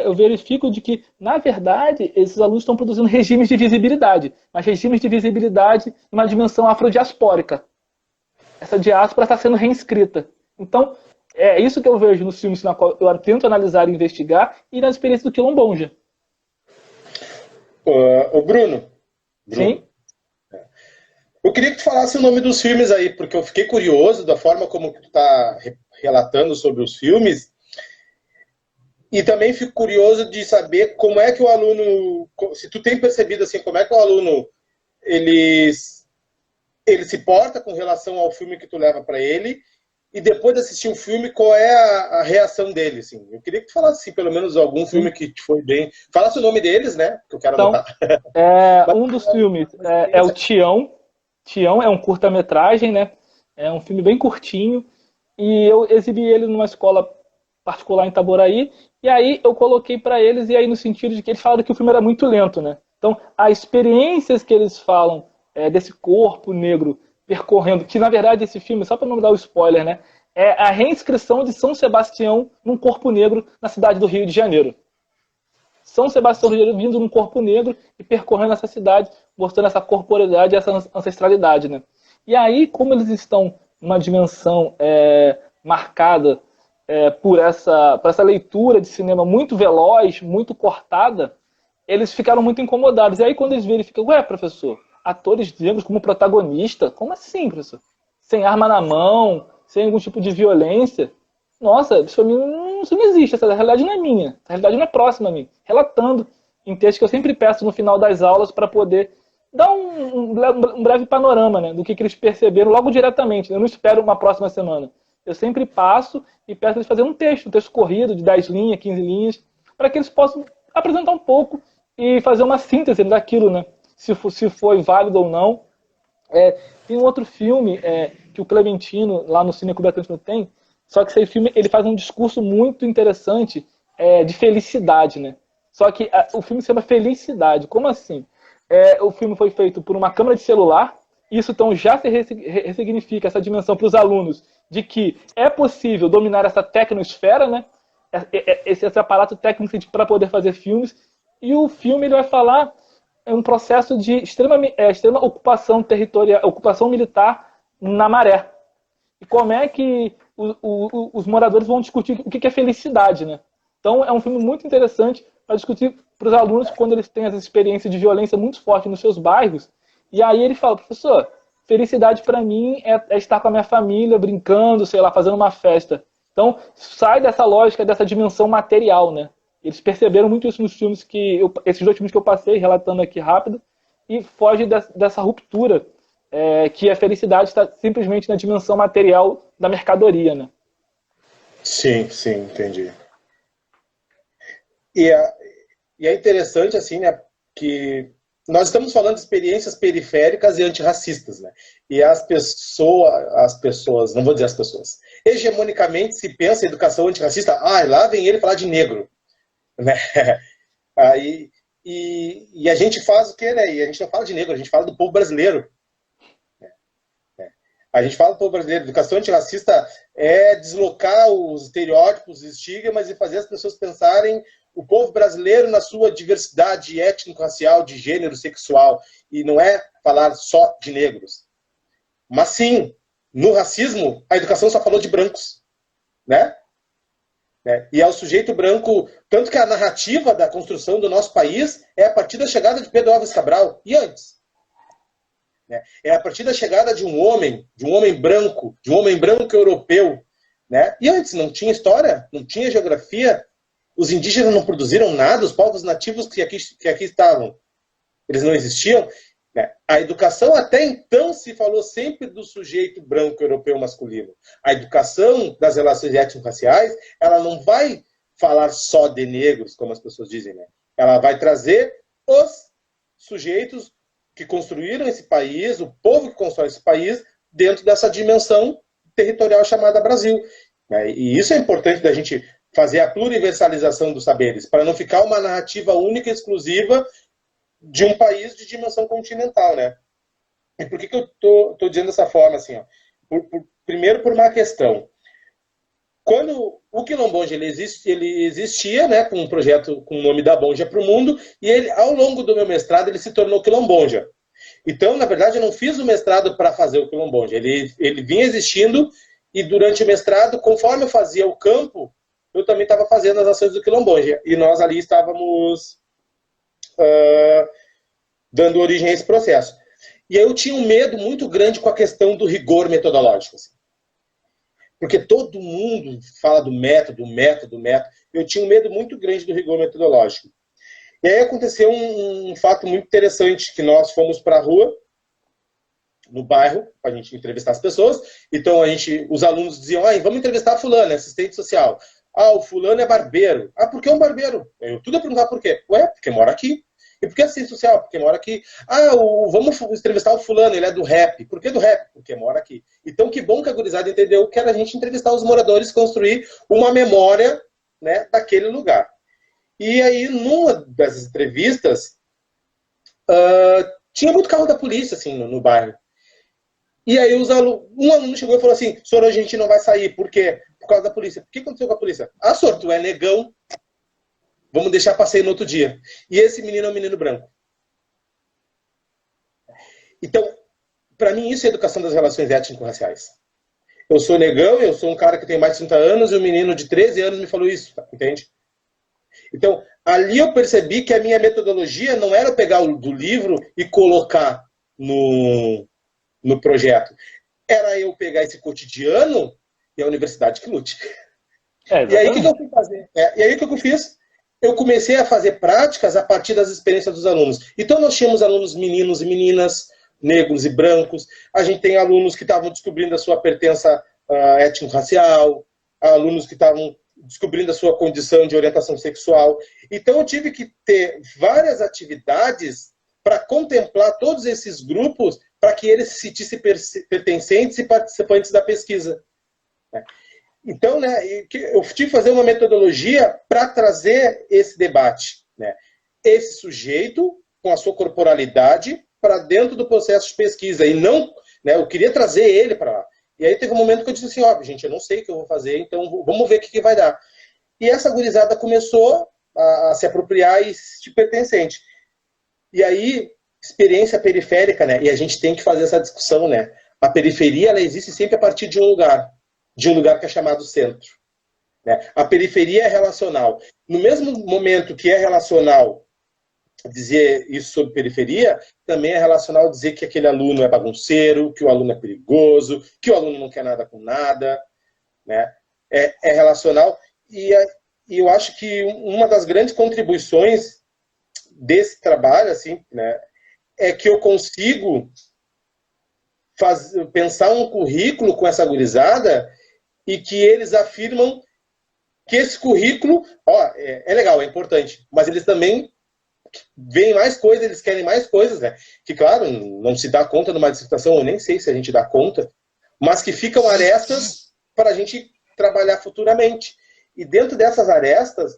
eu verifico de que, na verdade, esses alunos estão produzindo regimes de visibilidade, mas regimes de visibilidade numa dimensão afrodiaspórica. Essa diáspora está sendo reinscrita. Então, é isso que eu vejo nos filmes na qual eu tento analisar e investigar, e na experiência do Quilombonja. O Bruno. Sim? Eu queria que tu falasse o nome dos filmes aí, porque eu fiquei curioso da forma como tu está relatando sobre os filmes. E também fico curioso de saber como é que o aluno, se tu tem percebido assim, como é que o aluno ele se porta com relação ao filme que tu leva para ele, e depois de assistir o filme, qual é a reação dele, assim. Eu queria que tu falasse, assim, pelo menos algum filme que te foi bem. Falasse o nome deles, né, que eu quero anotar. Um dos filmes é o Tião. Tião é um curta-metragem, né, é um filme bem curtinho, e eu exibi ele numa escola particular em Itaboraí, e aí eu coloquei para eles, e aí no sentido de que eles falaram que o filme era muito lento, né. Então, as experiências que eles falam desse corpo negro percorrendo, que na verdade esse filme, só para não dar o spoiler, né, é a reinscrição de São Sebastião num corpo negro na cidade do Rio de Janeiro. São Sebastião do Rio de Janeiro vindo num corpo negro e percorrendo essa cidade, mostrando essa corporeidade e essa ancestralidade, né. E aí, como eles estão numa dimensão marcada por essa leitura de cinema muito veloz, muito cortada, eles ficaram muito incomodados. E aí, quando eles verificam, ué, professor, atores negros como protagonista? Como assim, professor? Sem arma na mão, sem algum tipo de violência? Nossa, isso não existe, essa realidade não é minha, essa realidade não é próxima a mim. Relatando em texto que eu sempre peço no final das aulas para poder dar um breve panorama, né, do que eles perceberam logo diretamente. Eu não espero uma próxima semana. Eu sempre passo e peço eles fazerem um texto corrido de 10 linhas, 15 linhas, para que eles possam apresentar um pouco e fazer uma síntese daquilo, né? Se foi válido ou não. Tem um outro filme que o Clementino, lá no Cine Coubertin, tem, só que esse filme ele faz um discurso muito interessante de felicidade, né? Só que o filme se chama Felicidade. Como assim? O filme foi feito por uma câmera de celular, isso então já se ressignifica essa dimensão para os alunos de que é possível dominar essa tecnosfera, né? Esse aparato técnico para poder fazer filmes. E o filme ele vai falar um processo de extrema ocupação territorial, ocupação militar na Maré. E como é que os moradores vão discutir o que é felicidade, né? Então é um filme muito interessante, para discutir para os alunos quando eles têm essa experiência de violência muito forte nos seus bairros. E aí ele fala, professor, felicidade para mim é estar com a minha família, brincando, sei lá, fazendo uma festa. Então, sai dessa lógica, dessa dimensão material, né? Eles perceberam muito isso nos filmes esses 2 filmes que eu passei, relatando aqui rápido, e foge dessa ruptura, que a felicidade está simplesmente na dimensão material da mercadoria, né? Sim, sim, entendi. E é interessante, assim, né, que nós estamos falando de experiências periféricas e antirracistas, né? E as pessoas, não vou dizer as pessoas, hegemonicamente se pensa em educação antirracista, lá vem ele falar de negro, né? Aí, e a gente faz o quê, né? E a gente não fala de negro, a gente fala do povo brasileiro. A gente fala do povo brasileiro. Educação antirracista é deslocar os estereótipos, os estigmas e fazer as pessoas pensarem o povo brasileiro na sua diversidade étnico-racial, de gênero, sexual. E não é falar só de negros. Mas sim, no racismo, a educação só falou de brancos, né? E é o sujeito branco, tanto que a narrativa da construção do nosso país é a partir da chegada de Pedro Álvares Cabral, e antes. É a partir da chegada de um homem branco, de um homem branco europeu, né? E antes não tinha história, não tinha geografia, os indígenas não produziram nada, os povos nativos que aqui estavam, eles não existiam. A educação até então se falou sempre do sujeito branco europeu masculino. A educação das relações étnico-raciais, ela não vai falar só de negros, como as pessoas dizem, né? Ela vai trazer os sujeitos que construíram esse país, o povo que constrói esse país, dentro dessa dimensão territorial chamada Brasil. E isso é importante da gente fazer a pluriversalização dos saberes, para não ficar uma narrativa única, exclusiva, de um país de dimensão continental, né? E por que eu tô dizendo dessa forma, assim, ó? Primeiro, por uma questão. Quando o Quilombonja ele existia, né, com um projeto com o nome da Bonja para o Mundo, e ele, ao longo do meu mestrado, ele se tornou Quilombonja. Então, na verdade, eu não fiz o mestrado para fazer o Quilombonja. Ele vinha existindo, e durante o mestrado, conforme eu fazia o campo, eu também estava fazendo as ações do Quilombonja. E nós ali estávamos dando origem a esse processo. E aí eu tinha um medo muito grande com a questão do rigor metodológico. Assim. Porque todo mundo fala do método. Eu tinha um medo muito grande do rigor metodológico. E aí aconteceu um fato muito interessante, que nós fomos para a rua, no bairro, para a gente entrevistar as pessoas. Então os alunos diziam, vamos entrevistar fulano, assistente social. O fulano é barbeiro. Por que um barbeiro? Eu tudo ia perguntar por quê. Porque mora aqui. E por que assistente social? Porque mora aqui. Vamos entrevistar o fulano, ele é do rap. Por que do rap? Porque mora aqui. Então, que bom que a gurizada entendeu que era a gente entrevistar os moradores, construir uma memória, né, daquele lugar. E aí, numa dessas entrevistas, tinha muito carro da polícia, assim, no bairro. E aí, um aluno chegou e falou assim, senhor, a gente não vai sair. Por quê? Por causa da polícia. O que aconteceu com a polícia? Senhor, tu é negão. Vamos deixar passeio no outro dia. E esse menino é um menino branco. Então, para mim, isso é educação das relações étnico-raciais. Eu sou negão, eu sou um cara que tem mais de 30 anos, e um menino de 13 anos me falou isso, entende? Então, ali eu percebi que a minha metodologia não era pegar do livro e colocar no projeto. Era eu pegar esse cotidiano e a universidade que lute. E aí, o que eu fui fazer? E aí, o que eu fiz? Eu comecei a fazer práticas a partir das experiências dos alunos. Então, nós tínhamos alunos meninos e meninas, negros e brancos. A gente tem alunos que estavam descobrindo a sua pertença étnico-racial, alunos que estavam descobrindo a sua condição de orientação sexual. Então, eu tive que ter várias atividades para contemplar todos esses grupos, para que eles se sentissem pertencentes e participantes da pesquisa. Então, né, eu tive que fazer uma metodologia para trazer esse debate. Né? Esse sujeito, com a sua corporalidade, para dentro do processo de pesquisa. E não, né, eu queria trazer ele para lá. E aí teve um momento que eu disse assim, gente, eu não sei o que eu vou fazer, então vamos ver o que vai dar. E essa gurizada começou a se apropriar e se sentir pertencente. E aí, experiência periférica, né? E a gente tem que fazer essa discussão, né? A periferia, ela existe sempre a partir de um lugar que é chamado centro. né? A periferia é relacional. No mesmo momento que é relacional dizer isso sobre periferia, também é relacional dizer que aquele aluno é bagunceiro, que o aluno é perigoso, que o aluno não quer nada com nada, né? É relacional. E eu acho que uma das grandes contribuições desse trabalho, assim, né, é que eu consigo pensar um currículo com essa gurizada e que eles afirmam que esse currículo, é legal, é importante, mas eles também veem mais coisas, eles querem mais coisas, né? Que, claro, não se dá conta numa dissertação, eu nem sei se a gente dá conta, mas que ficam arestas para a gente trabalhar futuramente. E dentro dessas arestas,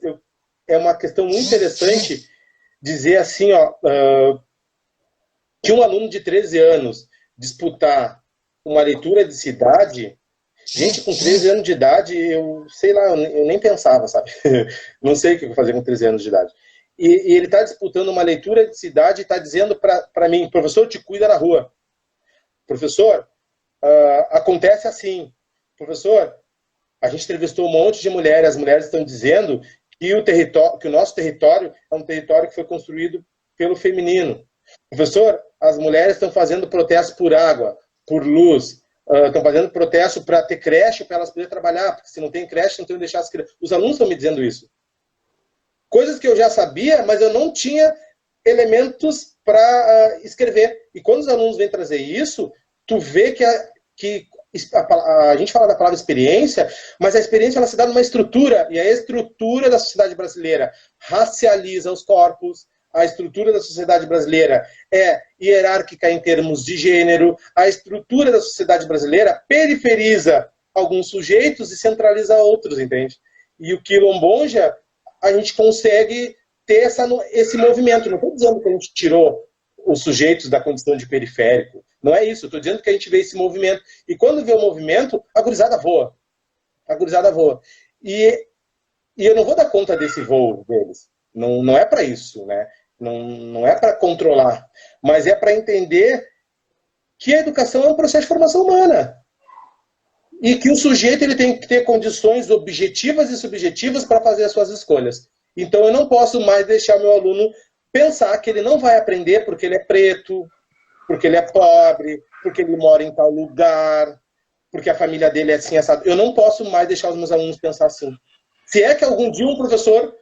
é uma questão muito interessante dizer assim, que um aluno de 13 anos disputar uma leitura de cidade, gente, com 13 anos de idade, eu sei lá, eu nem pensava, sabe? Não sei o que eu vou fazer com 13 anos de idade. E ele está disputando uma leitura de cidade e está dizendo para mim, professor, te cuida na rua. Professor, acontece assim. Professor, a gente entrevistou um monte de mulheres, as mulheres estão dizendo que o nosso território é um território que foi construído pelo feminino. Professor, as mulheres estão fazendo protesto por água, por luz, estão fazendo protesto para ter creche, para elas poderem trabalhar, porque se não tem creche, não tem onde deixar as crianças. Os alunos estão me dizendo isso. Coisas que eu já sabia, mas eu não tinha elementos para escrever. E quando os alunos vêm trazer isso, tu vê que a gente fala da palavra experiência, mas a experiência ela se dá numa estrutura, e a estrutura da sociedade brasileira racializa os corpos, a estrutura da sociedade brasileira é hierárquica em termos de gênero, a estrutura da sociedade brasileira periferiza alguns sujeitos e centraliza outros, entende? E o Quilombonja, a gente consegue ter esse movimento. Não estou dizendo que a gente tirou os sujeitos da condição de periférico. Não é isso. Estou dizendo que a gente vê esse movimento. E quando vê o movimento, a gurizada voa. A gurizada voa. E eu não vou dar conta desse voo deles. Não é para isso, né? Não é para controlar. Mas é para entender que a educação é um processo de formação humana. E que o sujeito ele tem que ter condições objetivas e subjetivas para fazer as suas escolhas. Então eu não posso mais deixar o meu aluno pensar que ele não vai aprender porque ele é preto, porque ele é pobre, porque ele mora em tal lugar, porque a família dele é assim, assado. Eu não posso mais deixar os meus alunos pensar assim. Se é que algum dia um professor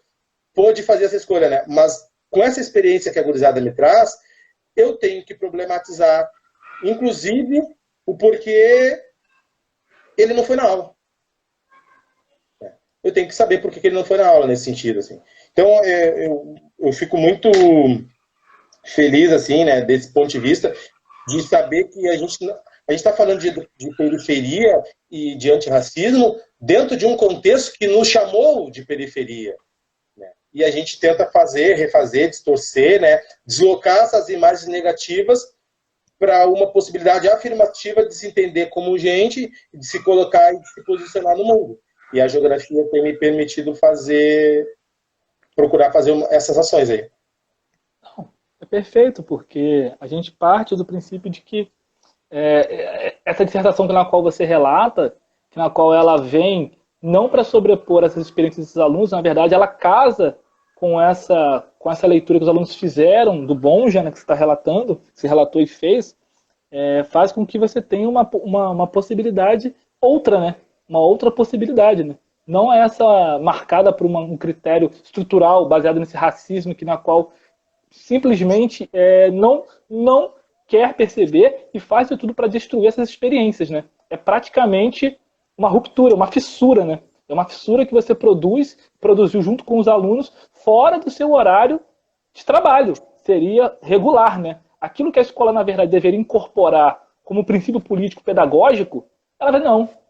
pôde fazer essa escolha, né? Mas com essa experiência que a gurizada me traz, eu tenho que problematizar, inclusive, o porquê ele não foi na aula. Eu tenho que saber por que ele não foi na aula nesse sentido, assim. Então, eu fico muito feliz, assim, né, desse ponto de vista, de saber que a gente está falando de periferia e de antirracismo dentro de um contexto que nos chamou de periferia. Né? E a gente tenta refazer, distorcer, né, deslocar essas imagens negativas para uma possibilidade afirmativa de se entender como gente, de se colocar e de se posicionar no mundo. E a geografia tem me permitido procurar fazer essas ações aí. Não, é perfeito, porque a gente parte do princípio de que essa dissertação na qual você relata, na qual ela vem não para sobrepor essas experiências desses alunos, na verdade ela casa com essa leitura que os alunos fizeram do Bonja, né, que você está relatando, que você relatou e fez, faz com que você tenha uma possibilidade outra, né? Uma outra possibilidade, né? Não é essa marcada por um critério estrutural baseado nesse racismo na qual simplesmente não quer perceber e faz de tudo para destruir essas experiências, né? É praticamente uma ruptura, uma fissura, né? É uma fissura que você produziu junto com os alunos fora do seu horário de trabalho. Seria regular, né? Aquilo que a escola, na verdade, deveria incorporar como princípio político pedagógico, ela vai,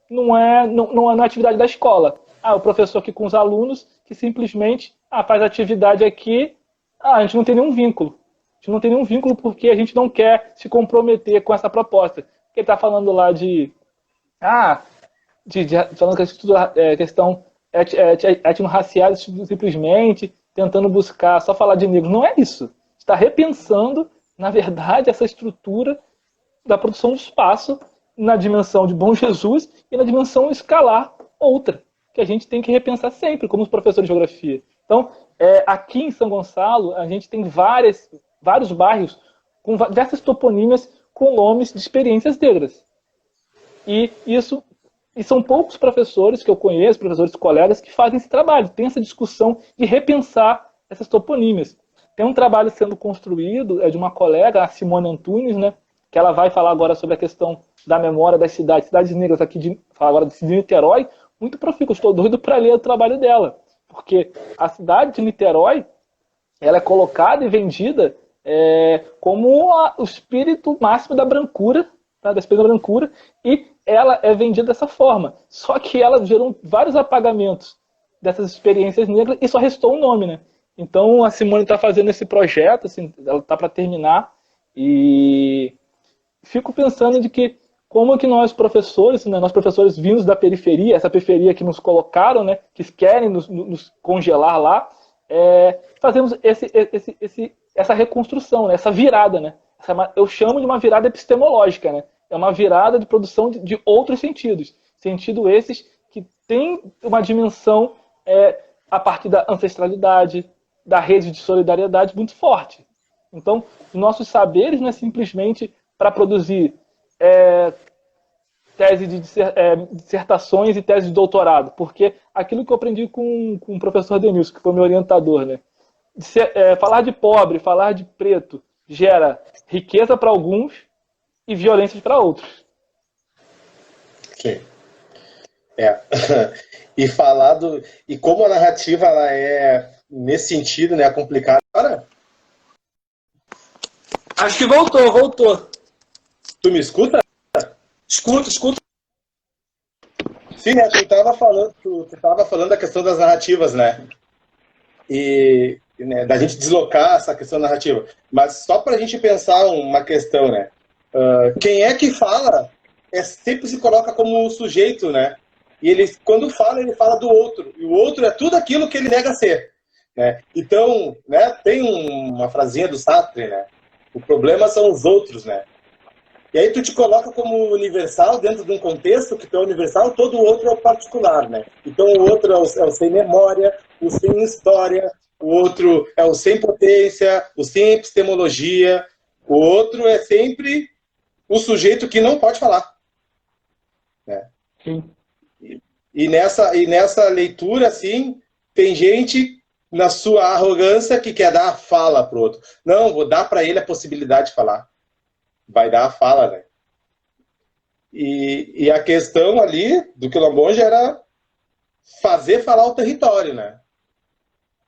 não é atividade da escola. O professor aqui com os alunos que simplesmente faz atividade aqui, a gente não tem nenhum vínculo. A gente não tem nenhum vínculo porque a gente não quer se comprometer com essa proposta. Porque ele está falando lá falando que questão etno-racial, simplesmente tentando buscar, só falar de negros. Não é isso. Está repensando, na verdade, essa estrutura da produção de espaço na dimensão de Bom Jesus e na dimensão escalar outra, que a gente tem que repensar sempre, como os professores de geografia. Então, aqui em São Gonçalo, a gente tem vários bairros com diversas toponímias com nomes de experiências negras. E são poucos professores que eu conheço, professores colegas, que fazem esse trabalho, tem essa discussão de repensar essas toponímias. Tem um trabalho sendo construído, de uma colega, a Simone Antunes, né, que ela vai falar agora sobre a questão da memória das cidades negras aqui, falar agora de Niterói, muito profícuo. Estou doido para ler o trabalho dela, porque a cidade de Niterói, ela é colocada e vendida como o espírito máximo da brancura, tá, da espírito da brancura, e ela é vendida dessa forma. Só que ela gerou vários apagamentos dessas experiências negras e só restou o nome, né? Então a Simone está fazendo esse projeto, assim, ela está para terminar, e fico pensando de que como que nós professores, né, nós professores vindos da periferia, essa periferia que nos colocaram, né, que querem nos congelar lá, fazemos essa reconstrução, né, essa virada, né? Eu chamo de uma virada epistemológica, né? É uma virada de produção de outros sentidos. Sentido esses que tem uma dimensão a partir da ancestralidade, da rede de solidariedade muito forte. Então, nossos saberes não é simplesmente para produzir tese de dissertações e tese de doutorado, porque aquilo que eu aprendi com o professor Denilson, que foi meu orientador, né? Falar de pobre, falar de preto, gera riqueza para alguns e violências para outros. Sim. E e como a narrativa ela é nesse sentido, né, complicada. Acho que voltou. Tu me escuta? Escuta. Sim, né, tu tava falando da questão das narrativas, né? E né, da gente deslocar essa questão narrativa. Mas só para a gente pensar uma questão, né? Quem é que fala sempre se coloca como sujeito, né? E ele, quando fala, ele fala do outro. E o outro é tudo aquilo que ele nega ser. Né? Então, né, tem uma frasinha do Sartre, né? O problema são os outros, né? E aí tu te coloca como universal dentro de um contexto que tu é universal, todo o outro é o particular, né? Então o outro é o sem memória, o sem história, o outro é o sem potência, o sem epistemologia, o outro é sempre o sujeito que não pode falar. Né? Sim. E nessa leitura, assim, tem gente na sua arrogância que quer dar a fala pro outro. Não, vou dar para ele a possibilidade de falar. Vai dar a fala, né? E a questão ali do Quilomboja era fazer falar o território, né?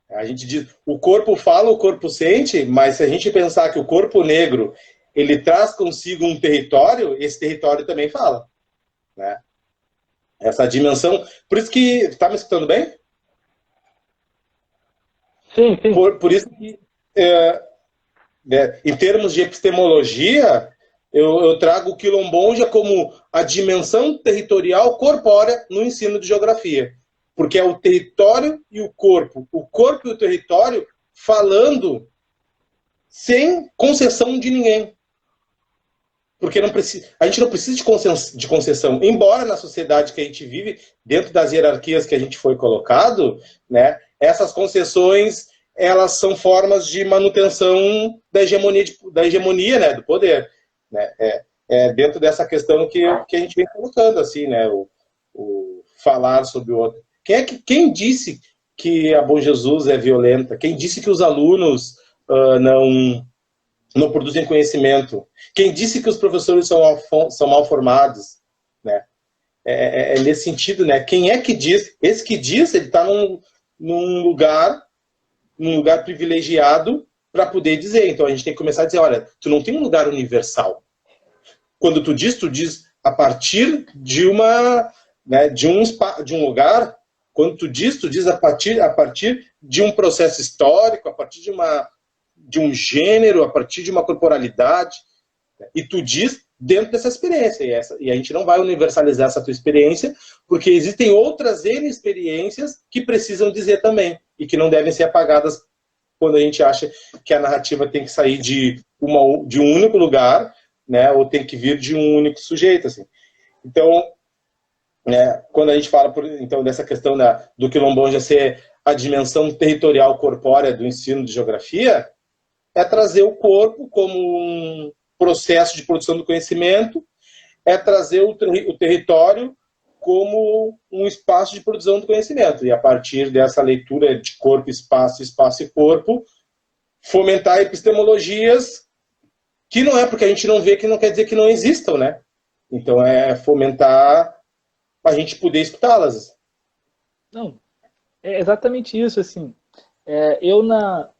A gente diz, o corpo fala, o corpo sente, mas se a gente pensar que o corpo negro, ele traz consigo um território, esse território também fala, né? Essa dimensão... Por isso que... Tá me escutando bem? Sim. Por isso que... em termos de epistemologia, eu trago o Quilomboja como a dimensão territorial corpórea no ensino de geografia. Porque é o território e o corpo e o território falando sem concessão de ninguém. Porque a gente não precisa de concessão. Embora na sociedade que a gente vive, dentro das hierarquias que a gente foi colocado, né, essas concessões elas são formas de manutenção da hegemonia, né, do poder. Né? Dentro dessa questão que a gente vem colocando, assim, né, o falar sobre o outro. Quem disse que a Bom Jesus é violenta? Quem disse que os alunos não produzem conhecimento? Quem disse que os professores são mal formados? Né? Nesse sentido, né? Quem é que diz? Esse que diz, ele está num lugar privilegiado para poder dizer. Então a gente tem que começar a dizer, olha, tu não tem um lugar universal. Quando tu diz a partir de de um lugar. Quando tu diz a partir de um processo histórico, a partir de um gênero, a partir de uma corporalidade, e tu diz dentro dessa experiência. E a gente não vai universalizar essa tua experiência, porque existem outras N experiências que precisam dizer também, e que não devem ser apagadas quando a gente acha que a narrativa tem que sair de um único lugar, né, ou tem que vir de um único sujeito. Assim. Então, né? Quando a gente fala, então, dessa questão do quilombonja ser a dimensão territorial corpórea do ensino de geografia, é trazer o corpo como um processo de produção do conhecimento, é trazer o território como um espaço de produção do conhecimento. E a partir dessa leitura de corpo, espaço, espaço e corpo, fomentar epistemologias que não é porque a gente não vê que não quer dizer que não existam, né? Então é fomentar a gente poder escutá-las. Não, é exatamente isso, assim. Eu na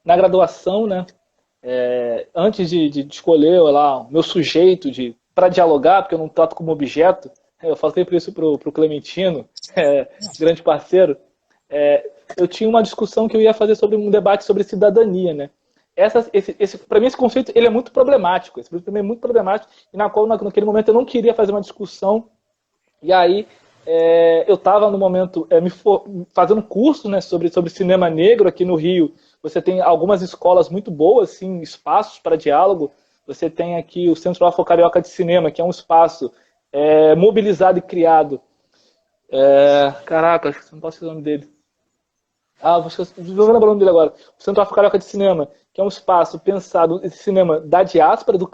graduação, né, antes de escolher lá o meu sujeito para dialogar, porque eu não trato como objeto, eu falei para isso pro Clementino, grande parceiro, eu tinha uma discussão que eu ia fazer sobre um debate sobre cidadania, né? Para mim esse conceito ele é muito problemático, esse também é muito problemático, e na qual naquele momento eu não queria fazer uma discussão, e aí eu estava no momento fazendo curso, né, sobre cinema negro aqui no Rio. Você tem algumas escolas muito boas, assim, espaços para diálogo. Você tem aqui o Centro Afro-Carioca de Cinema, que é um espaço mobilizado e criado. Caraca, não posso dizer o nome dele. Vou lembrar o nome dele agora. O Centro Afro-Carioca de Cinema, que é um espaço pensado em cinema da diáspora do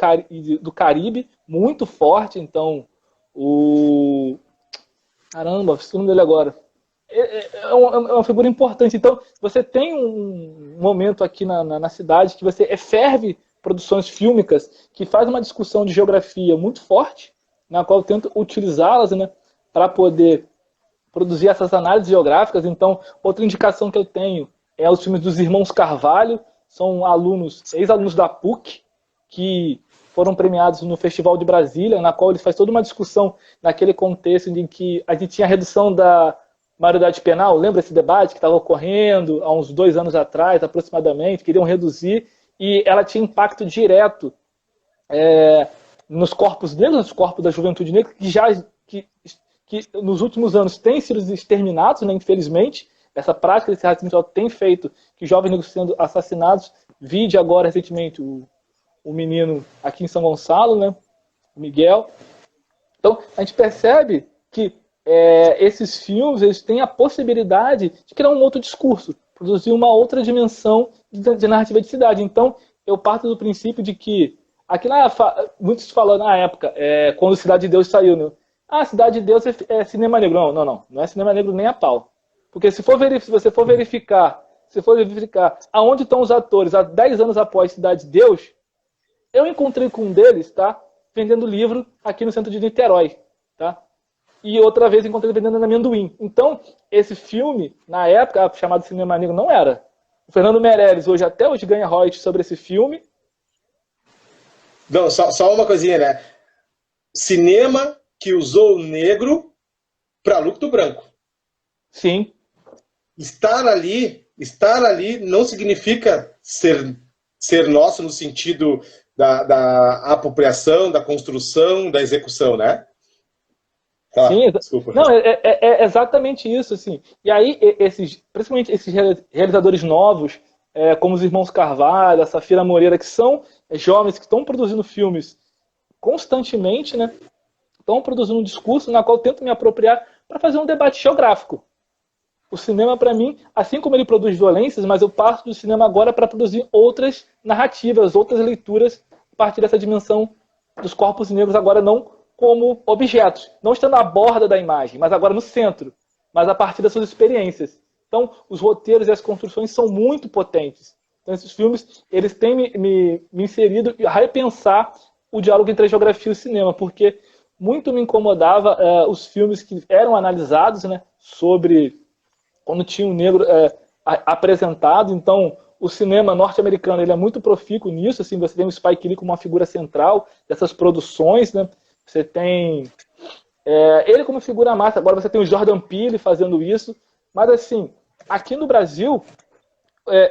Caribe, muito forte. Então, caramba, esqueci o nome dele agora. É uma figura importante. Então, você tem um momento aqui na cidade que você ferve produções fílmicas que faz uma discussão de geografia muito forte, na qual eu tento utilizá-las, né, para poder produzir essas análises geográficas. Então, outra indicação que eu tenho é os filmes dos Irmãos Carvalho. São ex-alunos da PUC, que foram premiados no Festival de Brasília, na qual eles fazem toda uma discussão naquele contexto em que a gente tinha a redução da maioridade penal. Lembra esse debate que estava ocorrendo há uns 2 anos atrás, aproximadamente, queriam reduzir, e ela tinha impacto direto nos corpos negros, nos corpos da juventude negra, que nos últimos anos têm sido exterminados, né, infelizmente. Essa prática desse racismo tem feito que jovens negros sendo assassinados. Vide agora, recentemente, o menino aqui em São Gonçalo, né, o Miguel. Então, a gente percebe que esses filmes eles têm a possibilidade de criar um outro discurso, produzir uma outra dimensão de narrativa de cidade. Então, eu parto do princípio de que, muitos falam na época, quando Cidade de Deus saiu, né? Cidade de Deus é cinema negro. Não é cinema negro nem a pau. Porque se você for verificar aonde estão os atores há 10 anos após Cidade de Deus, eu encontrei com um deles, tá, vendendo livro aqui no centro de Niterói, tá? E outra vez encontrei vendendo na Amendoim. Então, esse filme, na época, chamado Cinema Negro, não era. O Fernando Meirelles, até hoje, ganha royalties sobre esse filme. Não, só uma coisinha, né? Cinema que usou o negro para lucro do branco. Sim. Estar ali não significa ser nosso no sentido da apropriação, da construção, da execução, né? Sim, desculpa. Não, é exatamente isso, assim. E aí, principalmente esses realizadores novos, como os Irmãos Carvalho, a Safira Moreira, que são jovens que estão produzindo filmes constantemente, né? Estão produzindo um discurso na qual eu tento me apropriar para fazer um debate geográfico. O cinema, para mim, assim como ele produz violências, mas eu parto do cinema agora para produzir outras narrativas, outras leituras, a partir dessa dimensão dos corpos negros, agora não como objetos, não estando à borda da imagem, mas agora no centro, mas a partir das suas experiências. Então, os roteiros e as construções são muito potentes. Então, esses filmes, eles têm me inserido a repensar o diálogo entre a geografia e o cinema, porque muito me incomodava os filmes que eram analisados, né, sobre quando tinha um negro apresentado. Então, o cinema norte-americano ele é muito profícuo nisso. Assim, você tem o Spike Lee como uma figura central dessas produções, né? Você tem ele como figura massa. Agora você tem o Jordan Peele fazendo isso. Mas, assim, aqui no Brasil,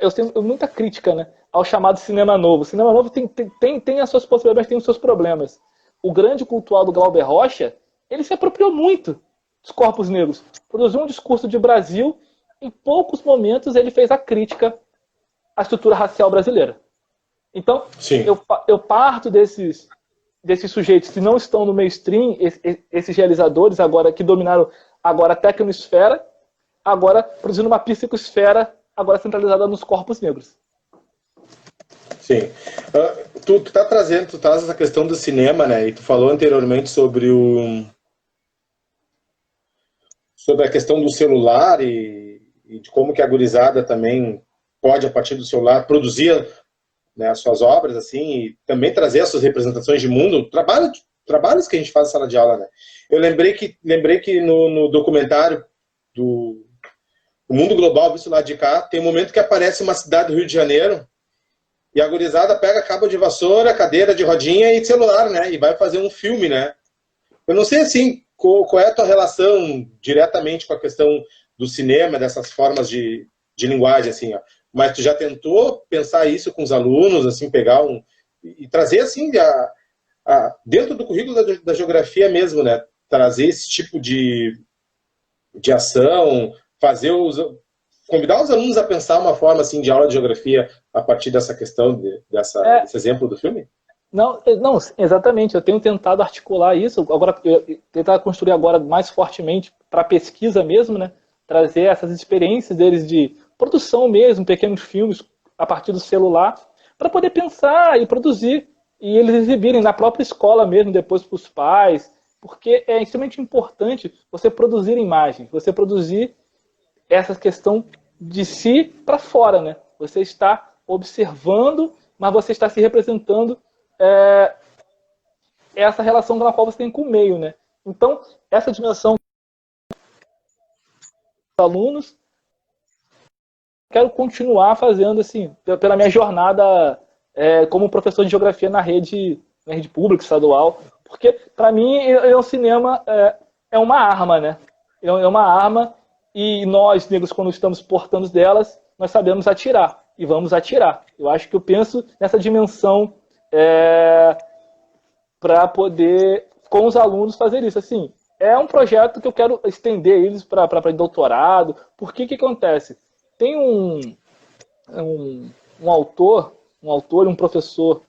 eu tenho muita crítica, né, ao chamado cinema novo. O cinema novo tem as suas possibilidades, tem os seus problemas. O grande cultual do Glauber Rocha, ele se apropriou muito dos corpos negros. Produziu um discurso de Brasil, em poucos momentos ele fez a crítica à estrutura racial brasileira. Então, eu parto desses desses sujeitos que não estão no mainstream, esses realizadores agora que dominaram agora a tecnosfera, agora produzindo uma psicosfera agora centralizada nos corpos negros. Sim. Tu traz essa questão do cinema, né? E tu falou anteriormente sobre a questão do celular e de como que a gurizada também pode, a partir do celular, produzir, né, as suas obras, assim, e também trazer as suas representações de mundo, trabalhos que a gente faz na sala de aula, né? Eu lembrei que no documentário do O Mundo Global Visto Lá de Cá, tem um momento que aparece uma cidade do Rio de Janeiro e a gurizada pega cabo de vassoura, cadeira de rodinha e celular, né? E vai fazer um filme, né? Eu não sei, assim, qual é a tua relação diretamente com a questão do cinema, dessas formas de linguagem, assim, ó. Mas tu já tentou pensar isso com os alunos, assim, pegar e trazer, assim, dentro do currículo da geografia mesmo, né? Trazer esse tipo de ação, convidar os alunos a pensar uma forma, assim, de aula de geografia a partir dessa questão, desse exemplo do filme? Não, exatamente. Eu tenho tentado articular isso, agora tentar construir agora mais fortemente para pesquisa mesmo, né? Trazer essas experiências deles de produção mesmo, pequenos filmes a partir do celular, para poder pensar e produzir e eles exibirem na própria escola mesmo, depois para os pais, porque é extremamente importante você produzir imagem, você produzir essa questão de si para fora, né? Você está observando, mas você está se representando essa relação na qual você tem com o meio, né? Então, essa dimensão dos alunos, quero continuar fazendo, assim, pela minha jornada como professor de geografia na rede pública, estadual, porque, para mim, o cinema é uma arma, né? É uma arma e nós, negros, quando estamos portando delas, nós sabemos atirar e vamos atirar. Eu acho que eu penso nessa dimensão para poder, com os alunos, fazer isso. Assim, é um projeto que eu quero estender eles para doutorado. Porque que acontece? Tem um autor e um professor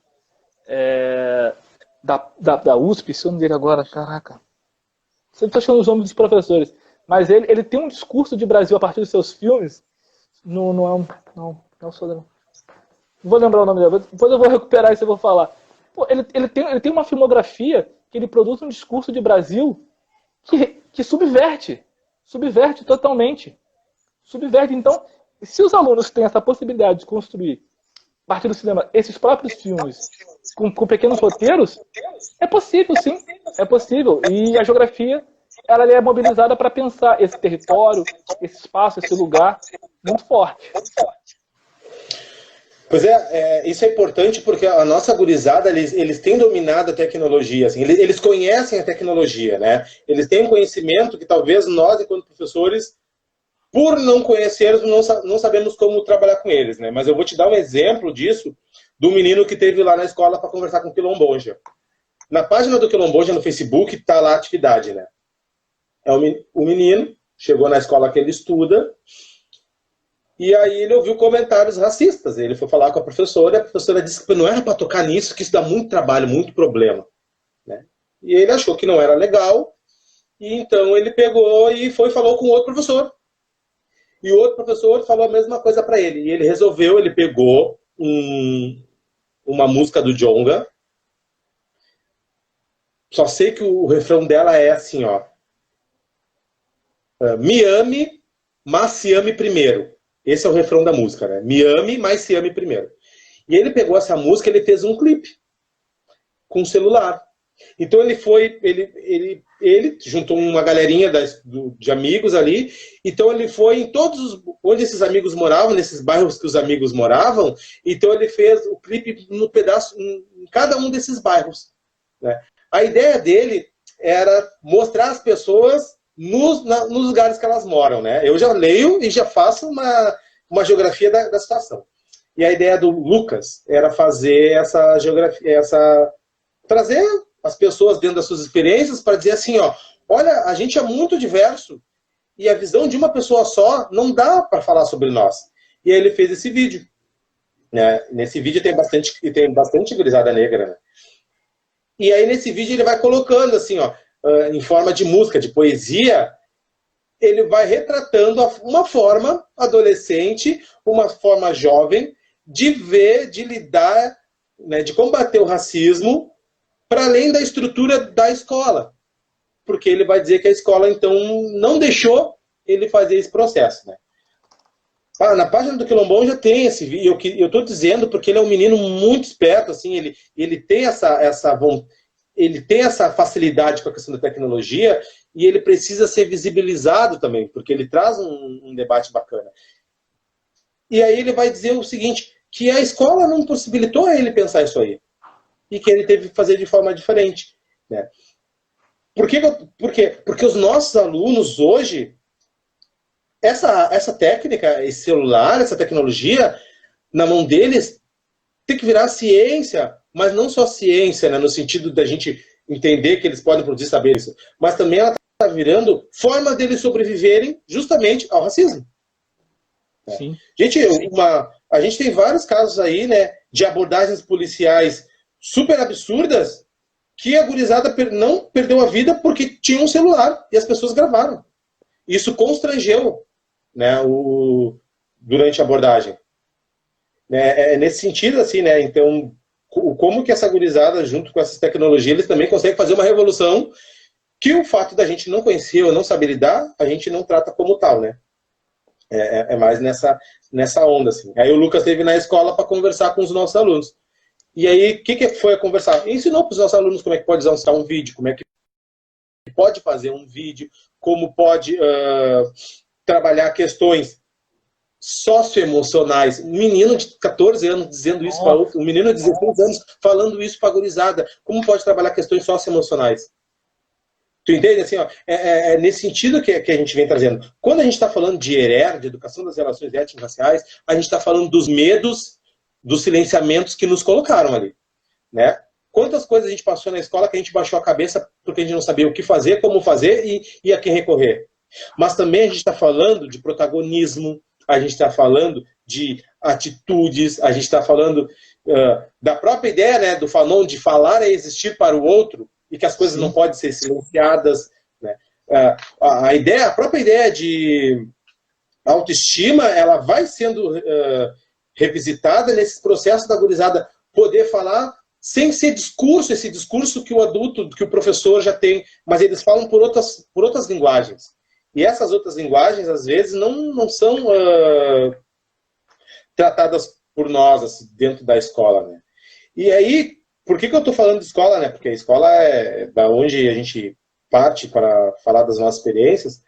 da USP, se eu não dele agora, caraca. Sempre estou achando os nomes dos professores. Mas ele tem um discurso de Brasil a partir dos seus filmes. Não vou lembrar o nome dele. Depois eu vou recuperar isso e vou falar. Pô, ele tem uma filmografia que ele produz um discurso de Brasil que subverte totalmente. Subverte. Então, se os alunos têm essa possibilidade de construir, a partir do cinema, esses próprios filmes com pequenos roteiros, é possível, sim. É possível. E a geografia, ela é mobilizada para pensar esse território, esse espaço, esse lugar muito forte. Pois isso é importante porque a nossa gurizada, eles têm dominado a tecnologia, assim, eles conhecem a tecnologia, né? Eles têm um conhecimento que talvez nós, enquanto professores, por não conhecermos, não sabemos como trabalhar com eles, né? Mas eu vou te dar um exemplo disso, do menino que teve lá na escola para conversar com o Quilomboja. Na página do Quilomboja no Facebook está lá a atividade, né? O menino chegou na escola que ele estuda, e aí ele ouviu comentários racistas. Ele foi falar com a professora, e a professora disse que não era para tocar nisso, que isso dá muito trabalho, muito problema, né? E ele achou que não era legal, e então ele pegou e falou com outro professor. E o outro professor falou a mesma coisa para ele. E ele pegou uma música do Djonga. Só sei que o refrão dela é assim, ó. Me ame, mas se ame primeiro. Esse é o refrão da música, né? Me ame, mas se ame primeiro. E ele pegou essa música e ele fez um clipe com o celular. Então ele juntou uma galerinha de amigos ali. Então ele foi em onde esses amigos moravam, nesses bairros que os amigos moravam. Então ele fez o clipe em cada um desses bairros, né? A ideia dele era mostrar as pessoas nos lugares que elas moram, né? Eu já leio e já faço uma geografia da situação. E a ideia do Lucas era fazer essa geografia, trazer as pessoas dentro das suas experiências para dizer assim, ó, olha, a gente é muito diverso e a visão de uma pessoa só não dá para falar sobre nós. E aí ele fez esse vídeo, né? Nesse vídeo tem bastante gurizada negra, né? E aí nesse vídeo ele vai colocando assim, ó, em forma de música, de poesia, ele vai retratando uma forma adolescente, uma forma jovem, de ver, de lidar, né, de combater o racismo, para além da estrutura da escola. Porque ele vai dizer que a escola, então, não deixou ele fazer esse processo, né? Na página do Quilombon já tem esse vídeo. Eu estou dizendo porque ele é um menino muito esperto, assim, ele tem ele tem essa facilidade com a questão da tecnologia e ele precisa ser visibilizado também, porque ele traz um debate bacana. E aí ele vai dizer o seguinte, que a escola não possibilitou a ele pensar isso aí. E que ele teve que fazer de forma diferente, né? Por quê? Porque os nossos alunos hoje, essa técnica, esse celular, essa tecnologia, na mão deles, tem que virar ciência, mas não só ciência, né, no sentido da gente entender que eles podem produzir saber isso, mas também ela está virando forma deles sobreviverem justamente ao racismo. Sim. A gente tem vários casos aí, né, de abordagens policiais super absurdas que a gurizada não perdeu a vida porque tinha um celular e as pessoas gravaram. Isso constrangeu, né, durante a abordagem. É nesse sentido, assim, né, então, como que essa gurizada, junto com essas tecnologias, eles também conseguem fazer uma revolução que o fato da gente não conhecer ou não saber lidar, a gente não trata como tal, né? É mais nessa onda, assim. Aí o Lucas esteve na escola para conversar com os nossos alunos. E aí, o que foi a conversar? Ensinou para os nossos alunos como é que pode usar um vídeo, como é que pode fazer um vídeo, como pode trabalhar questões socioemocionais. Um menino de 14 anos dizendo isso para outro, um menino de 16 anos falando isso para a gurizada. Como pode trabalhar questões socioemocionais? Tu entende? Assim, ó, é nesse sentido que a gente vem trazendo. Quando a gente está falando de ERER, de educação das relações étnico-raciais, a gente está falando dos medos, dos silenciamentos que nos colocaram ali, né? Quantas coisas a gente passou na escola que a gente baixou a cabeça porque a gente não sabia o que fazer, como fazer e a quem recorrer. Mas também a gente está falando de protagonismo, a gente está falando de atitudes, a gente está falando da própria ideia, né, do Fanon de falar é existir para o outro e que as coisas não podem ser silenciadas, né? A própria ideia de autoestima, ela vai sendo revisitada nesses processos da gurizada poder falar sem ser discurso, esse discurso que o adulto, que o professor já tem, mas eles falam por outras linguagens. E essas outras linguagens, às vezes, não são tratadas por nós, assim, dentro da escola, né? E aí, por que eu estou falando de escola, né? Porque a escola é da onde a gente parte para falar das nossas experiências,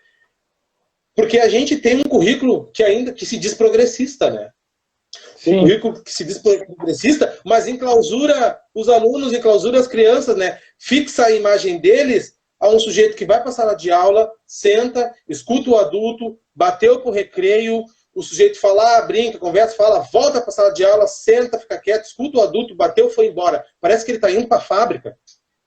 porque a gente tem um currículo que se diz progressista, né? Sim. Um currículo que se diz progressista, mas enclausura os alunos, enclausura as crianças, né? Fixa a imagem deles a um sujeito que vai para a sala de aula, senta, escuta o adulto, bateu pro recreio, o sujeito fala, brinca, conversa, fala, volta para a sala de aula, senta, fica quieto, escuta o adulto, bateu, foi embora. Parece que ele está indo para a fábrica,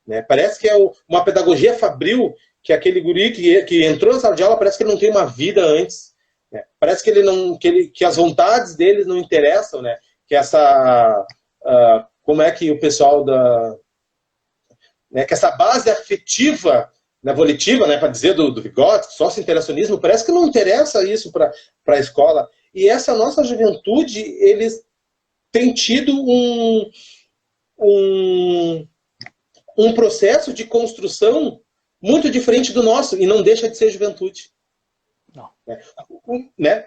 né? Parece que é uma pedagogia fabril, que aquele guri que entrou na sala de aula parece que ele não tem uma vida antes, né? Parece que que as vontades deles não interessam, né? Que como é que o pessoal que essa base afetiva, né, volitiva, né, para dizer do Vygotsky, sócio-interacionismo, parece que não interessa isso para a escola. E essa nossa juventude, eles têm tido um processo de construção muito diferente do nosso, e não deixa de ser juventude. Não.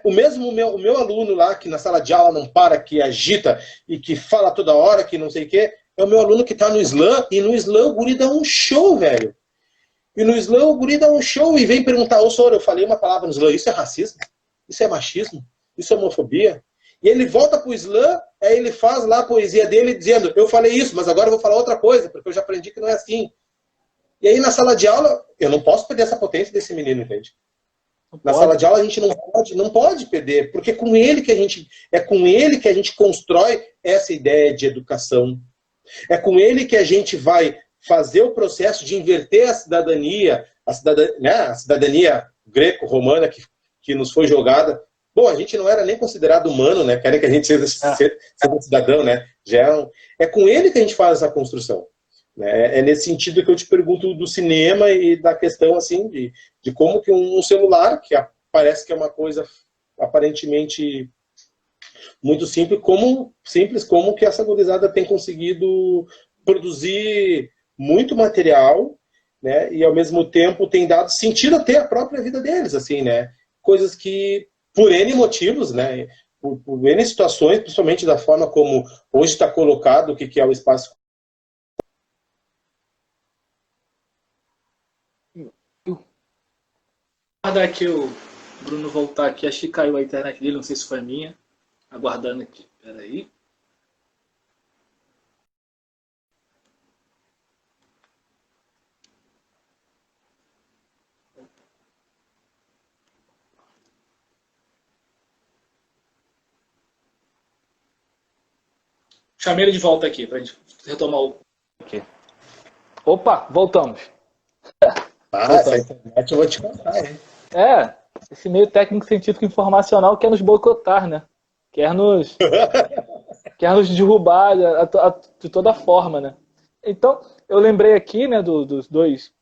O meu aluno lá, que na sala de aula não para, que agita e que fala toda hora, que não sei o quê, é o meu aluno que está no slam, e no slam o guri dá um show, velho. E no slam o guri dá um show e vem perguntar, ô senhor, eu falei uma palavra no slam, isso é racismo? Isso é machismo? Isso é homofobia? E ele volta pro slam, aí ele faz lá a poesia dele dizendo, eu falei isso, mas agora eu vou falar outra coisa, porque eu já aprendi que não é assim. E aí na sala de aula, eu não posso perder essa potência desse menino, entende? Na sala de aula a gente não pode perder, porque é com ele que a gente constrói essa ideia de educação. É com ele que a gente vai fazer o processo de inverter a cidadania greco-romana que nos foi jogada. Bom, a gente não era nem considerado humano, né? Querem que a gente seja cidadão, né? É com ele que a gente faz essa construção. né? É nesse sentido que eu te pergunto do cinema e da questão assim de como que um celular, que parece que é uma coisa aparentemente muito simples, como que essa gurizada tem conseguido produzir muito material, né? E ao mesmo tempo tem dado sentido até a própria vida deles, assim, né? Coisas que, por N motivos, né? Por N situações, principalmente da forma como hoje está colocado o que é o espaço. Aguardar aqui o Bruno voltar aqui, acho que caiu a internet dele, não sei se foi a minha. Aguardando aqui, peraí. Chamei ele de volta aqui, pra gente retomar o... Aqui. Opa, voltamos. Essa internet eu vou te contar, hein? Esse meio técnico científico informacional quer nos boicotar, né? Quer nos derrubar de toda forma, né? Então, eu lembrei aqui, né, dos dois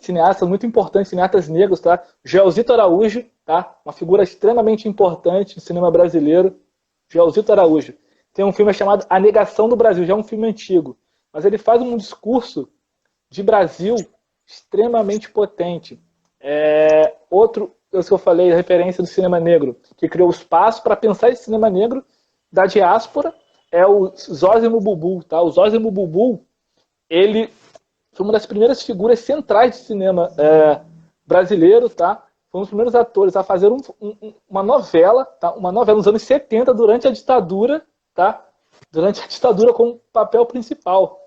cineastas muito importantes, cineastas negros, tá? Joelzito Araújo, tá? Uma figura extremamente importante no cinema brasileiro. Joelzito Araújo. Tem um filme chamado A Negação do Brasil, já é um filme antigo. Mas ele faz um discurso de Brasil extremamente potente. Outro, eu que eu falei, a referência do cinema negro, que criou o espaço para pensar esse cinema negro da diáspora, é o Zósimo Bubu. Tá? O Zósimo Bubu, ele foi uma das primeiras figuras centrais do cinema brasileiro, tá? Foi um dos primeiros atores a fazer uma novela, tá? Uma novela nos anos 70, durante a ditadura, tá? Durante a ditadura com papel principal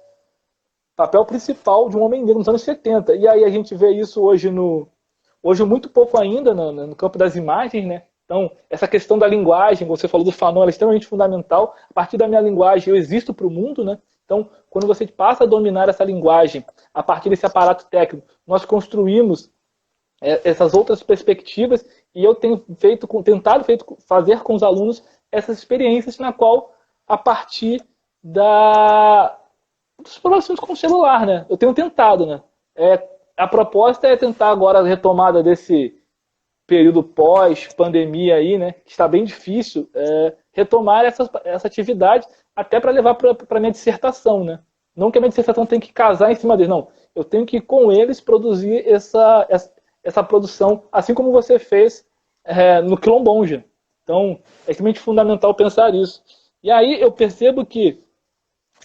de um homem negro nos anos 70. E aí a gente vê isso hoje muito pouco ainda no campo das imagens, né? Então, essa questão da linguagem, você falou do Fanon, ela é extremamente fundamental. A partir da minha linguagem, eu existo para o mundo, né? Então, quando você passa a dominar essa linguagem, a partir desse aparato técnico, nós construímos essas outras perspectivas, e eu tenho tentado fazer com os alunos essas experiências na qual, a partir dos próximos com o celular, né? Eu tenho tentado, né? A proposta é tentar agora a retomada desse período pós-pandemia aí, né? Que está bem difícil, retomar essa atividade até para levar para a minha dissertação, né? Não que a minha dissertação tenha que casar em cima deles, não. Eu tenho que, com eles, produzir essa produção, assim como você fez no Quilombonja. Então, é extremamente fundamental pensar isso. E aí eu percebo que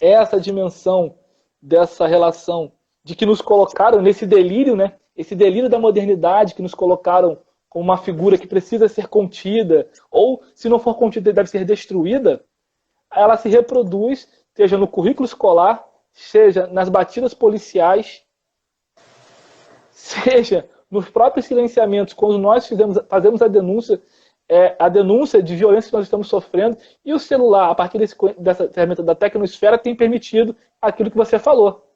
essa dimensão dessa relação de que nos colocaram nesse delírio, né? Esse delírio da modernidade, que nos colocaram como uma figura que precisa ser contida, ou, se não for contida, deve ser destruída, ela se reproduz, seja no currículo escolar, seja nas batidas policiais, seja nos próprios silenciamentos, quando nós fazemos a denúncia de violência que nós estamos sofrendo, e o celular, a partir dessa ferramenta da tecnosfera, tem permitido aquilo que você falou.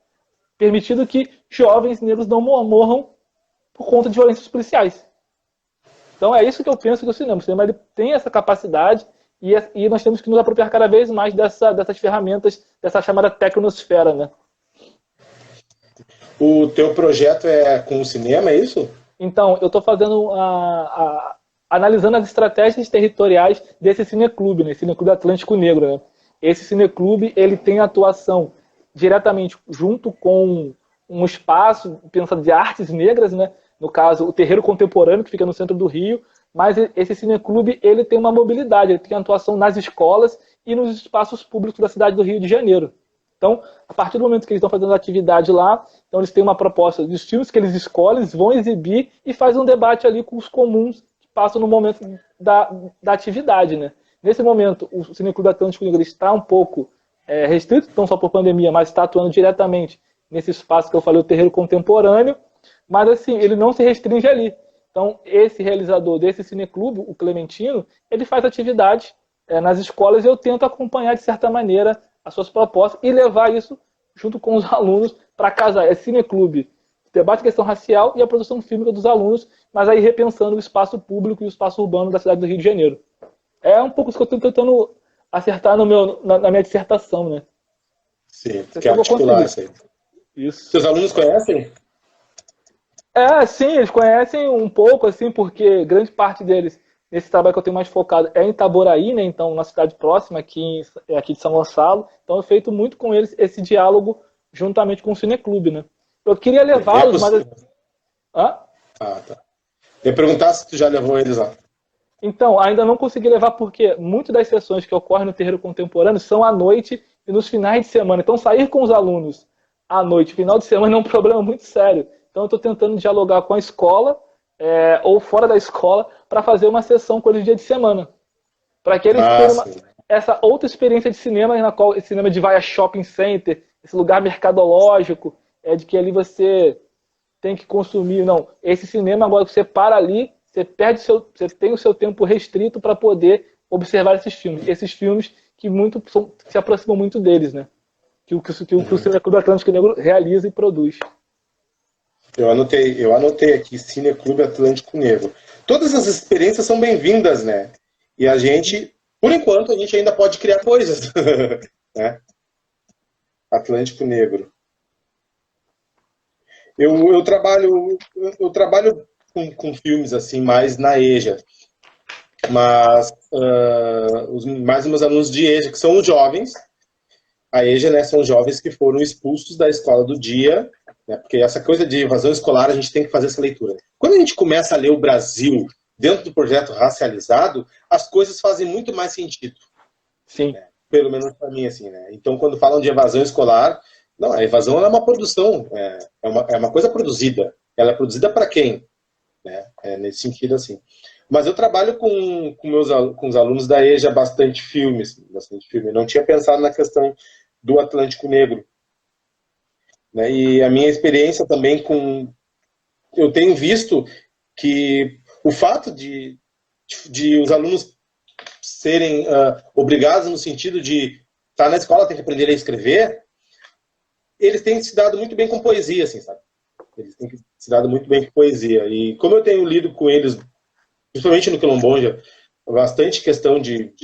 Permitido que jovens negros não morram por conta de violências policiais. Então é isso que eu penso do cinema. O cinema ele tem essa capacidade e nós temos que nos apropriar cada vez mais dessas ferramentas, dessa chamada tecnosfera, né? O teu projeto é com o cinema, é isso? Então, eu estou fazendo analisando as estratégias territoriais desse cineclube, né? Cineclube Atlântico Negro, né? Esse cineclube, ele tem atuação diretamente junto com um espaço pensando de artes negras, né? No caso, o Terreiro Contemporâneo, que fica no centro do Rio, mas esse cineclube, ele tem uma mobilidade, ele tem atuação nas escolas e nos espaços públicos da cidade do Rio de Janeiro. Então, a partir do momento que eles estão fazendo atividade lá, então eles têm uma proposta dos filmes que eles escolhem, eles vão exibir e faz um debate ali com os comuns que passam no momento da atividade, né? Nesse momento, o Cineclube Atlântico Negro está um pouco restrito, não só por pandemia, mas está atuando diretamente nesse espaço que eu falei, o Terreiro Contemporâneo, mas assim, ele não se restringe ali. Então, esse realizador desse cineclube, o Clementino, ele faz atividade nas escolas e eu tento acompanhar, de certa maneira, as suas propostas e levar isso junto com os alunos para casar. É cineclube, debate a questão racial e a produção fílmica dos alunos, mas aí repensando o espaço público e o espaço urbano da cidade do Rio de Janeiro. É um pouco isso que eu estou tentando acertar na minha dissertação, né? Sim, Não sei quer se eu vou articular conseguir. isso aí. Isso. Seus alunos conhecem? Sim, eles conhecem um pouco, assim, porque grande parte deles, nesse trabalho que eu tenho mais focado, é em Itaboraí, né? Então, na cidade próxima, aqui de São Gonçalo. Então, eu feito muito com eles esse diálogo juntamente com o Cineclube, né? Eu queria É levá-los, mas... possível. Hã? Ah, tá. Eu ia perguntar se tu já levou eles lá. Então, ainda não consegui levar porque muitas das sessões que ocorrem no terreiro contemporâneo são à noite e nos finais de semana. Então, sair com os alunos à noite, final de semana, é um problema muito sério. Então, eu estou tentando dialogar com a escola ou fora da escola para fazer uma sessão com eles dia de semana. Para que eles Ah, tenham sim. essa outra experiência de cinema, na qual esse cinema de vai a shopping center, esse lugar mercadológico, de que ali você tem que consumir. Não, esse cinema agora que você para ali, você tem o seu tempo restrito para poder observar esses filmes. Esses filmes que se aproximam muito deles, né? Que o Cinema Clube Atlântico Negro realiza e produz. Eu anotei aqui, Cineclube Atlântico Negro. Todas as experiências são bem-vindas, né? E a gente, por enquanto, a gente ainda pode criar coisas. Né? Atlântico Negro. Eu trabalho com filmes assim, mais na EJA. Mas mais os meus alunos de EJA, que são os jovens, a EJA, né, são jovens que foram expulsos da escola do dia, né, porque essa coisa de evasão escolar, a gente tem que fazer essa leitura. Quando a gente começa a ler o Brasil dentro do projeto racializado, as coisas fazem muito mais sentido. Sim. Né? Pelo menos para mim, assim, né? Então, quando falam de evasão escolar, não, a evasão é uma produção, é uma coisa produzida. Ela é produzida para quem? Né? Nesse sentido, assim. Mas eu trabalho com os alunos da EJA bastante filmes. Eu não tinha pensado na questão do Atlântico Negro. Né? E a minha experiência também eu tenho visto que o fato de os alunos serem obrigados no sentido de estar na escola, ter que aprender a escrever, eles têm se dado muito bem com poesia, assim, sabe? Eles têm se dado muito bem com poesia. E como eu tenho lido com eles, principalmente no Quilombonja, bastante questão de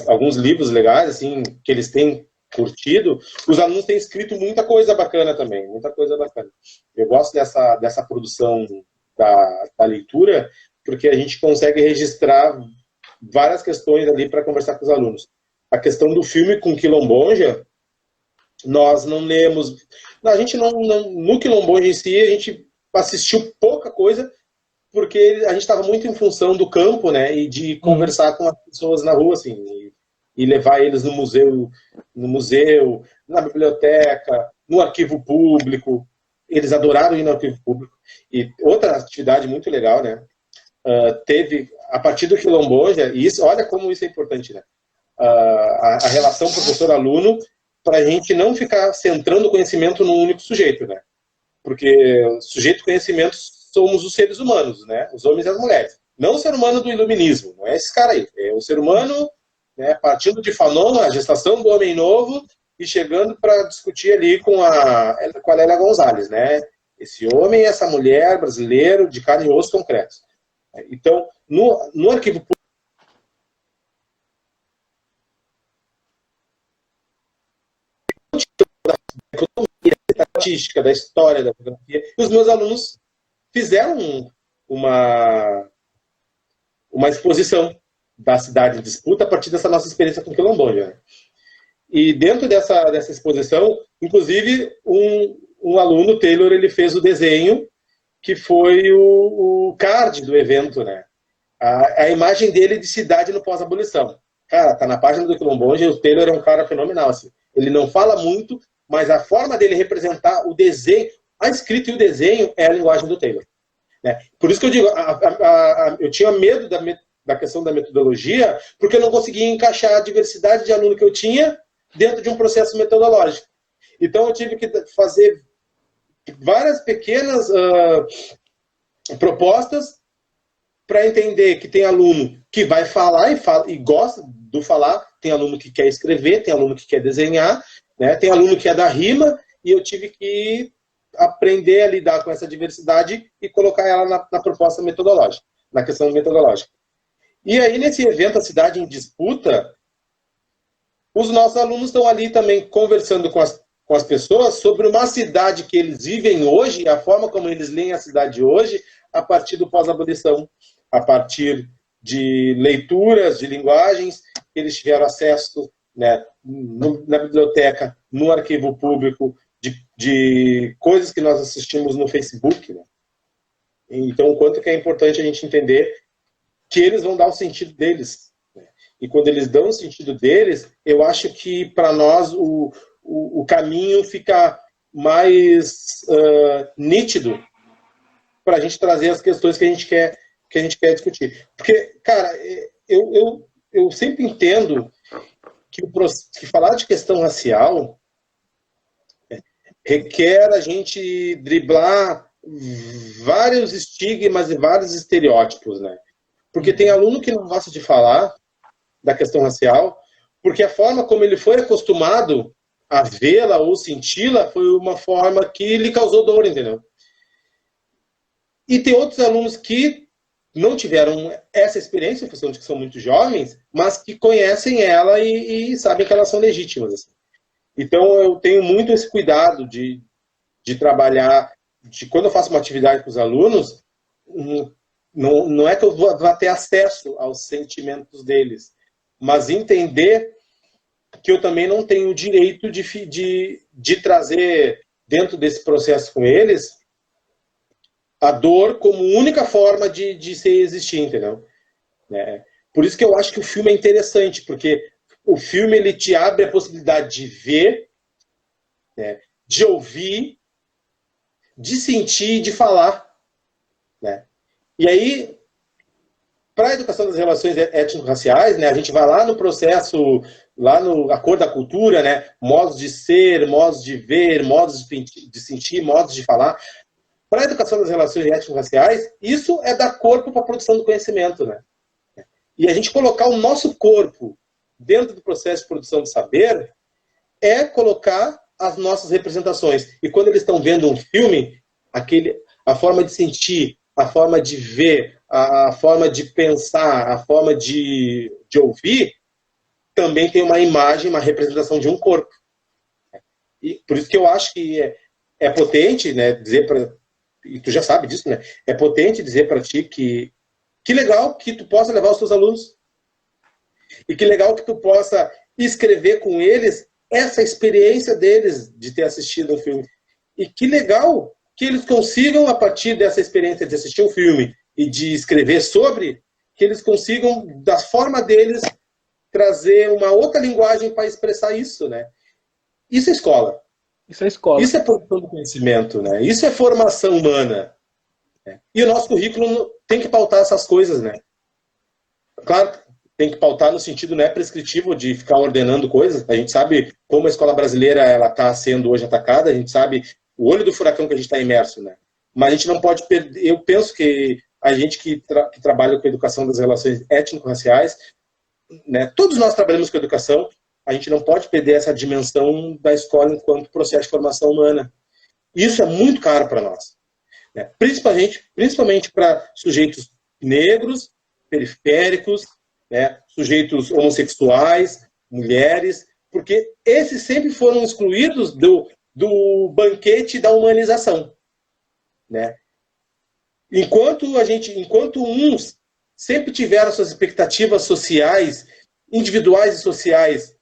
alguns livros legais, assim, que eles têm curtido, os alunos têm escrito muita coisa bacana também, muita coisa bacana. Eu gosto dessa produção da leitura, porque a gente consegue registrar várias questões ali para conversar com os alunos. A questão do filme com Quilombonja, nós não lemos... A gente no Quilombonja em si, a gente assistiu pouca coisa, porque a gente estava muito em função do campo, né, e de conversar com as pessoas na rua, assim, e levar eles no museu, na biblioteca, no arquivo público. Eles adoraram ir no arquivo público. E outra atividade muito legal, né, teve, a partir do Quilombonja, e isso, olha como isso é importante, né, a relação professor-aluno, para a gente não ficar centrando o conhecimento num único sujeito, né, porque sujeito conhecimento somos os seres humanos, né? Os homens e as mulheres. Não o ser humano do iluminismo, não é esse cara aí. É o ser humano, né, partindo de Fanon, a gestação do homem novo, e chegando para discutir ali com a Lélia Gonzalez, né? Esse homem e essa mulher brasileiro de carne e osso concretos. Então, no arquivo público, da estatística, da história da fotografia, e os meus alunos fizeram uma exposição da cidade em disputa a partir dessa nossa experiência com Quilombonja. Né? E dentro dessa exposição, inclusive, um aluno, Taylor, ele fez o desenho que foi o card do evento, né? A imagem dele de cidade no pós-abolição. Cara, tá na página do Quilombonja e o Taylor é um cara fenomenal. Assim. Ele não fala muito, mas a forma dele representar o desenho, a escrita e o desenho é a linguagem do Taylor. Né? Por isso que eu digo, eu tinha medo da questão da metodologia, porque eu não conseguia encaixar a diversidade de aluno que eu tinha dentro de um processo metodológico. Então eu tive que fazer várias pequenas propostas para entender que tem aluno que vai falar e gosta do falar, tem aluno que quer escrever, tem aluno que quer desenhar, né? Tem aluno que é da rima, e eu tive que aprender a lidar com essa diversidade e colocar ela na proposta metodológica, na questão metodológica. E aí, nesse evento, a Cidade em Disputa, os nossos alunos estão ali também conversando com as pessoas sobre uma cidade que eles vivem hoje, a forma como eles leem a cidade hoje, a partir do pós-abolição, a partir de leituras, de linguagens que eles tiveram acesso, né, na biblioteca, no arquivo público, de coisas que nós assistimos no Facebook. Né? Então, o quanto que é importante a gente entender que eles vão dar o sentido deles. Né? E quando eles dão o sentido deles, eu acho que, para nós, o caminho fica mais nítido para a gente trazer as questões que a gente quer discutir. Porque, cara, eu sempre entendo que falar de questão racial requer a gente driblar vários estigmas e vários estereótipos, né? Porque tem aluno que não gosta de falar da questão racial, porque a forma como ele foi acostumado a vê-la ou senti-la foi uma forma que lhe causou dor, entendeu? E tem outros alunos que não tiveram essa experiência, em função de que são muito jovens, mas que conhecem ela e sabem que elas são legítimas. Assim. Então, eu tenho muito esse cuidado de trabalhar, de quando eu faço uma atividade com os alunos, não é que eu vá ter acesso aos sentimentos deles, mas entender que eu também não tenho o direito de trazer dentro desse processo com eles a dor como única forma de se existir, entendeu? Por isso que eu acho que o filme é interessante, porque o filme ele te abre a possibilidade de ver, né, de ouvir, de sentir, de falar. Né? E aí, para a educação das relações étnico-raciais, né, a gente vai lá no processo, lá no Acordo da Cultura, né, modos de ser, modos de ver, modos de sentir, modos de falar. Para a educação das relações étnico-raciais, isso é dar corpo para a produção do conhecimento. Né? E a gente colocar o nosso corpo dentro do processo de produção de saber é colocar as nossas representações. E quando eles estão vendo um filme, a forma de sentir, a forma de ver, a forma de pensar, a forma de ouvir, também tem uma imagem, uma representação de um corpo. E por isso que eu acho que é potente, né, dizer para... E tu já sabe disso, né? É potente dizer para ti que legal que tu possa levar os teus alunos. E que legal que tu possa escrever com eles essa experiência deles de ter assistido um filme. E que legal que eles consigam, a partir dessa experiência de assistir um filme e de escrever sobre, que eles consigam, da forma deles, trazer uma outra linguagem para expressar isso, né? Isso é escola. Isso é escola. Isso é produção do conhecimento, né? Isso é formação humana. Né? E o nosso currículo tem que pautar essas coisas, né? Claro, tem que pautar no sentido não é prescritivo de ficar ordenando coisas. A gente sabe como a escola brasileira ela está sendo hoje atacada, a gente sabe o olho do furacão que a gente está imerso, né? Mas a gente não pode perder. Eu penso que a gente que trabalha com a educação das relações étnico-raciais, né? Todos nós trabalhamos com educação. A gente não pode perder essa dimensão da escola enquanto processo de formação humana. Isso é muito caro para nós. Né? Principalmente para sujeitos negros, periféricos, né? Sujeitos homossexuais, mulheres, porque esses sempre foram excluídos do banquete da humanização. Né? Enquanto uns sempre tiveram suas expectativas sociais, individuais e sociais,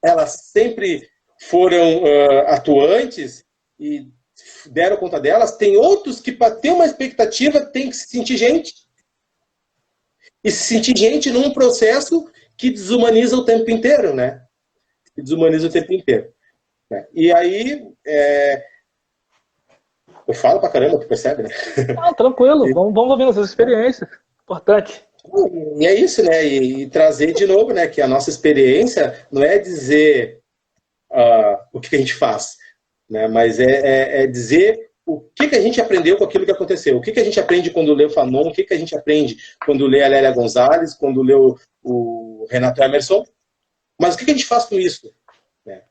elas sempre foram atuantes e deram conta delas, tem outros que, para ter uma expectativa, tem que se sentir gente. E se sentir gente num processo que desumaniza o tempo inteiro, né? Que desumaniza o tempo inteiro. Né? E aí, eu falo pra caramba, tu percebe, né? Ah, tranquilo, vamos ouvir essas experiências. Importante. E é isso, né? E trazer de novo, né? Que a nossa experiência não é dizer o que a gente faz, né? Mas é dizer o que a gente aprendeu com aquilo que aconteceu. O que a gente aprende quando lê o Fanon, o que a gente aprende quando lê a Lélia Gonzalez, quando lê o Renato Emerson. Mas o que a gente faz com isso? Né?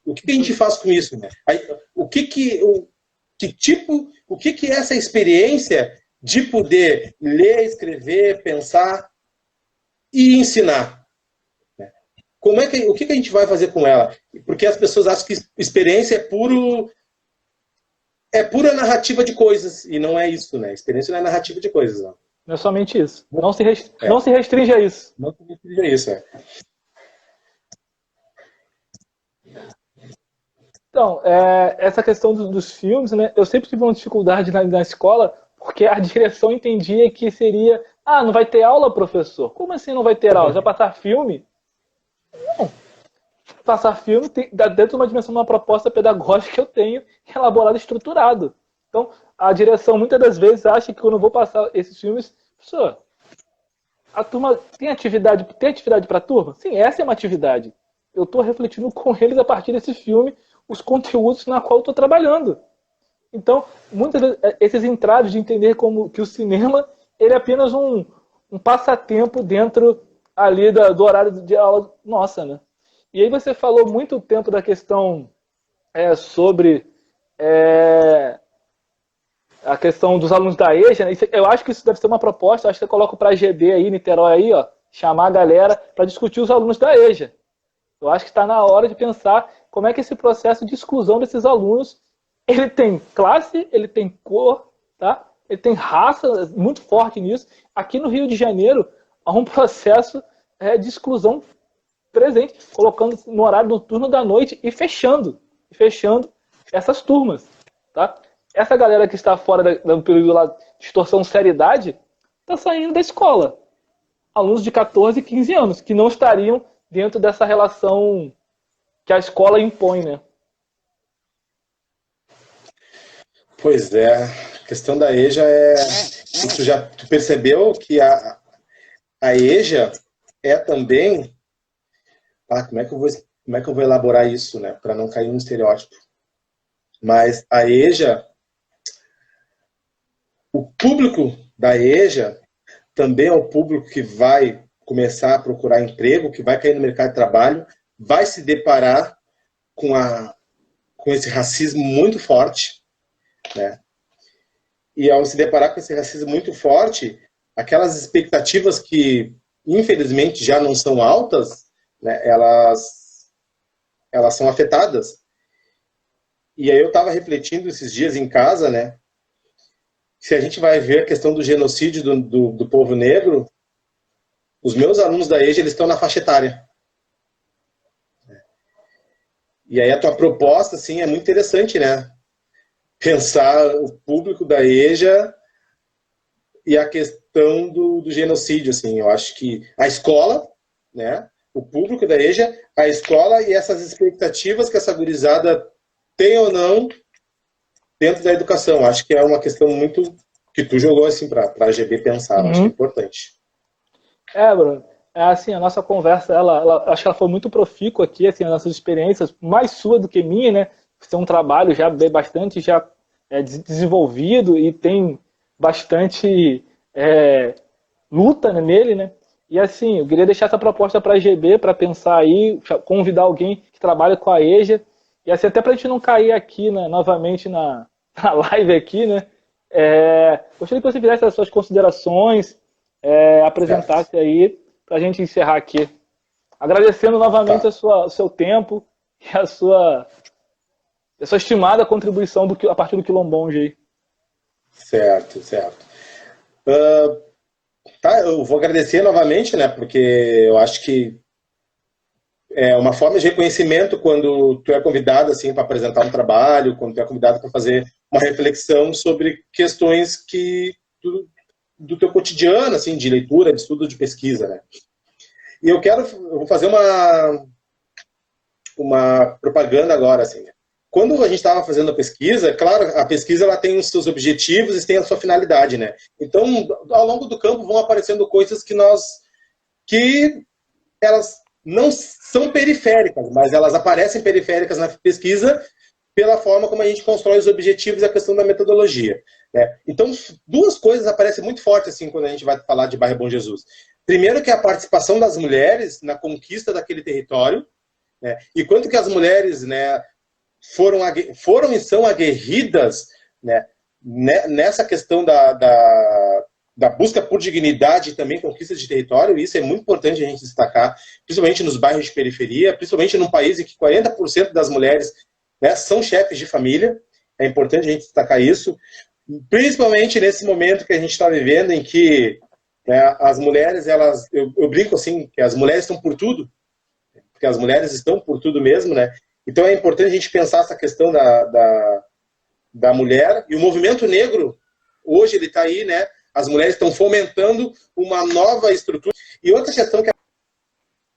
O que a gente faz com isso? Né? O que é essa experiência de poder ler, escrever, pensar e ensinar. Né? o que a gente vai fazer com ela? Porque as pessoas acham que experiência é pura narrativa de coisas, e não é isso, né? Experiência não é narrativa de coisas, não. Não é somente isso. Não se restringe a isso. Não se restringe a isso, Então, essa questão dos filmes, né? Eu sempre tive uma dificuldade na escola, porque a direção entendia que seria... Ah, não vai ter aula, professor? Como assim não vai ter aula? Vai passar filme? Não. Passar filme dentro de uma dimensão de uma proposta pedagógica que eu tenho, elaborado e estruturado. Então, a direção muitas das vezes acha que quando eu vou passar esses filmes, professor, a turma tem atividade para a turma? Sim, essa é uma atividade. Eu estou refletindo com eles a partir desse filme os conteúdos na qual eu estou trabalhando. Então, muitas vezes, esses entraves de entender como que o cinema ele é apenas um passatempo dentro ali do horário de aula nossa, né? E aí você falou muito tempo da questão sobre a questão dos alunos da EJA, né? Eu acho que isso deve ser uma proposta, eu acho que eu coloco para a GB aí, Niterói aí, ó, chamar a galera para discutir os alunos da EJA. Eu acho que está na hora de pensar como é que esse processo de exclusão desses alunos, ele tem classe, ele tem cor, tá? Ele tem raça, muito forte nisso. Aqui no Rio de Janeiro, há um processo de exclusão presente, colocando no horário noturno da noite e fechando essas turmas, tá? Essa galera que está fora do período lá de distorção seriedade está saindo da escola. Alunos de 14, 15 anos, que não estariam dentro dessa relação que a escola impõe, né? Pois é, a questão da EJA tu percebeu que a EJA é também... como é que eu vou elaborar isso, né? Para não cair no estereótipo. Mas a EJA... O público da EJA também é o público que vai começar a procurar emprego, que vai cair no mercado de trabalho, vai se deparar com esse racismo muito forte, né? E ao se deparar com esse racismo muito forte, aquelas expectativas que, infelizmente, já não são altas, né, elas são afetadas. E aí eu estava refletindo esses dias em casa, né? Se a gente vai ver a questão do genocídio do povo negro, os meus alunos da EJA, eles estão na faixa etária. E aí a tua proposta, assim, é muito interessante, né? Pensar o público da EJA e a questão do genocídio, assim. Eu acho que a escola, né? O público da EJA, a escola e essas expectativas que essa gurizada tem ou não dentro da educação. Acho que é uma questão muito que tu jogou assim para a GB pensar. Acho que é importante. Bruno, assim, a nossa conversa, acho que ela foi muito profícua aqui, assim, as nossas experiências, mais sua do que minha, né? Você tem um trabalho já bastante desenvolvido e tem bastante luta, né, nele, né? E assim, eu queria deixar essa proposta para a GB, para pensar aí, convidar alguém que trabalha com a EJA, e assim, até para a gente não cair aqui, né, novamente na live aqui, né? Gostaria que você fizesse as suas considerações, apresentasse aí, para a gente encerrar aqui. Agradecendo novamente o seu tempo e a sua estimada contribuição a partir do Quilombonge aí. Certo. Eu vou agradecer novamente, né? Porque eu acho que é uma forma de reconhecimento quando tu é convidado assim para apresentar um trabalho, quando tu é convidado para fazer uma reflexão sobre questões do teu cotidiano, assim, de leitura, de estudo, de pesquisa, né? E eu vou fazer uma propaganda agora, assim. Quando a gente estava fazendo a pesquisa, claro, a pesquisa ela tem os seus objetivos e tem a sua finalidade, né? Então, ao longo do campo vão aparecendo coisas que elas não são periféricas, mas elas aparecem periféricas na pesquisa pela forma como a gente constrói os objetivos e a questão da metodologia, né? Então, duas coisas aparecem muito fortes assim quando a gente vai falar de Bairro Bom Jesus. Primeiro que é a participação das mulheres na conquista daquele território, né? E quanto que as mulheres, né, foram e são aguerridas, né, nessa questão da busca por dignidade e também conquista de território, e isso é muito importante a gente destacar, principalmente nos bairros de periferia, principalmente num país em que 40% das mulheres, né, são chefes de família. É importante a gente destacar isso, principalmente nesse momento que a gente está vivendo, em que, né, as mulheres, eu brinco assim, que as mulheres estão por tudo, porque as mulheres estão por tudo mesmo, né? Então é importante a gente pensar essa questão da mulher, e o movimento negro, hoje ele está aí, né? As mulheres estão fomentando uma nova estrutura. E outra questão que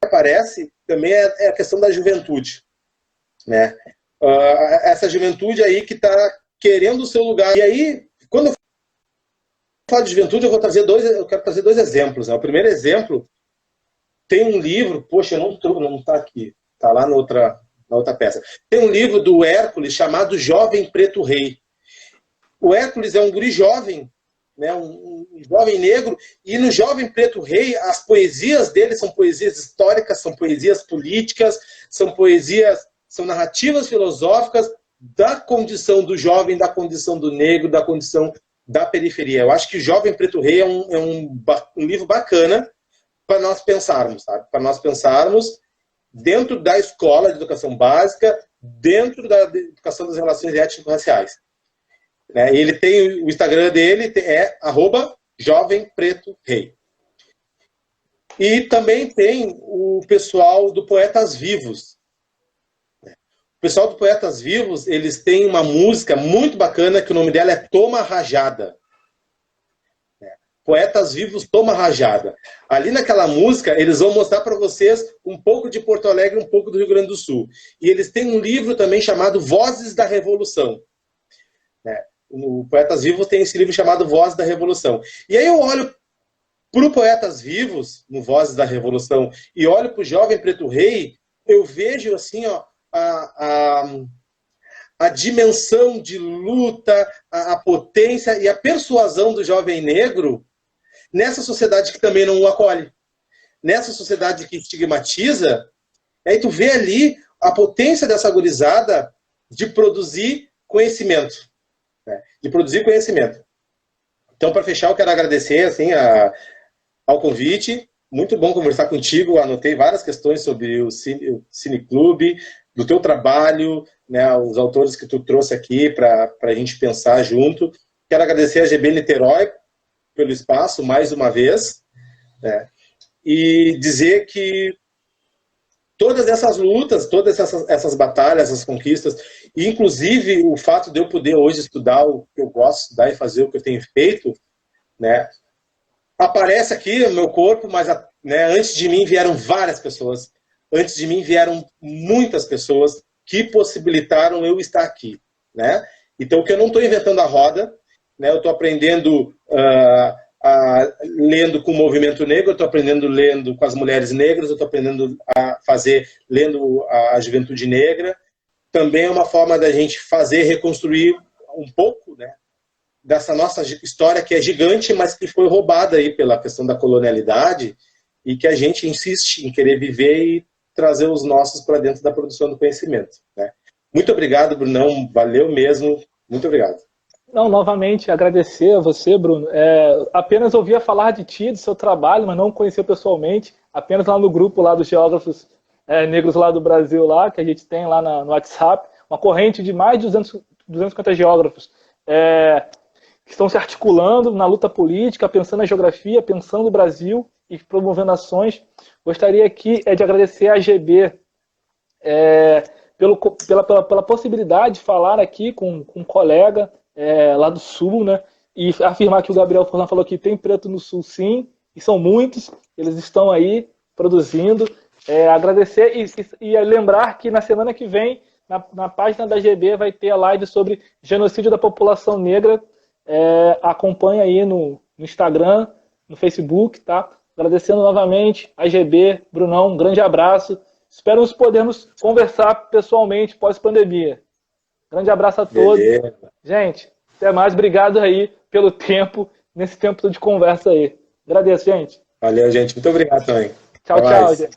aparece também é a questão da juventude, né? Essa juventude aí que está querendo o seu lugar. E aí, quando eu falo de juventude, eu quero trazer dois exemplos, né? O primeiro exemplo, tem um livro, poxa, não está aqui, está lá na outra peça. Tem um livro do Hércules chamado Jovem Preto Rei. O Hércules é um guri jovem, né, um jovem negro, e no Jovem Preto Rei, as poesias dele são poesias históricas, são poesias políticas, são narrativas filosóficas da condição do jovem, da condição do negro, da condição da periferia. Eu acho que o Jovem Preto Rei é um livro bacana para nós pensarmos, sabe? Para nós pensarmos dentro da escola de educação básica, dentro da educação das relações étnico-raciais. Ele tem o Instagram dele, é @jovempretorei. E também tem o pessoal do Poetas Vivos. O pessoal do Poetas Vivos, eles têm uma música muito bacana, que o nome dela é Toma Rajada. Poetas Vivos, Toma Rajada. Ali naquela música, eles vão mostrar para vocês um pouco de Porto Alegre, um pouco do Rio Grande do Sul. E eles têm um livro também chamado Vozes da Revolução. O Poetas Vivos tem esse livro chamado Vozes da Revolução. E aí eu olho para o Poetas Vivos, no Vozes da Revolução, e olho para o Jovem Preto Rei, eu vejo assim, ó, a dimensão de luta, a potência e a persuasão do jovem negro nessa sociedade que também não o acolhe. Nessa sociedade que estigmatiza, aí tu vê ali a potência dessa gurizada de produzir conhecimento. De produzir conhecimento. Então, para fechar, eu quero agradecer assim, ao convite. Muito bom conversar contigo. Anotei várias questões sobre o Cineclube, do teu trabalho, né, os autores que tu trouxe aqui para a gente pensar junto. Quero agradecer a GB Niterói pelo espaço, mais uma vez, né, e dizer que todas essas lutas, todas essas batalhas, essas conquistas, e inclusive o fato de eu poder hoje estudar o que eu gosto de estudar e fazer o que eu tenho feito, né, aparece aqui no meu corpo, mas, né, antes de mim vieram várias pessoas, antes de mim vieram muitas pessoas que possibilitaram eu estar aqui, né? Então, que eu não estou inventando a roda, né? Eu estou aprendendo lendo com o movimento negro, eu estou aprendendo lendo com as mulheres negras, eu estou aprendendo a fazer lendo a juventude negra. Também é uma forma da gente fazer, reconstruir um pouco, né, dessa nossa história que é gigante, mas que foi roubada aí pela questão da colonialidade e que a gente insiste em querer viver e trazer os nossos para dentro da produção do conhecimento, né? Muito obrigado, Brunão, valeu mesmo, muito obrigado. Não, novamente, agradecer a você, Bruno. Apenas ouvia falar de ti, do seu trabalho, mas não conhecia pessoalmente, apenas lá no grupo lá dos geógrafos negros lá do Brasil, lá, que a gente tem lá no WhatsApp, uma corrente de mais de 250 geógrafos que estão se articulando na luta política, pensando na geografia, pensando no Brasil e promovendo ações. Gostaria aqui de agradecer à GB pela possibilidade de falar aqui com um colega lá do Sul, né? E afirmar que o Gabriel Furlan falou que tem preto no Sul, sim, e são muitos, eles estão aí produzindo. Agradecer e lembrar que na semana que vem, na página da GB, vai ter a live sobre genocídio da população negra. Acompanha aí no Instagram, no Facebook, tá? Agradecendo novamente a GB, Brunão, um grande abraço. Espero nos podermos conversar pessoalmente pós-pandemia. Grande abraço a todos. Beleza. Gente, até mais. Obrigado aí pelo tempo, nesse tempo de conversa aí. Agradeço, gente. Valeu, gente. Muito obrigado também. Tchau, tchau, gente.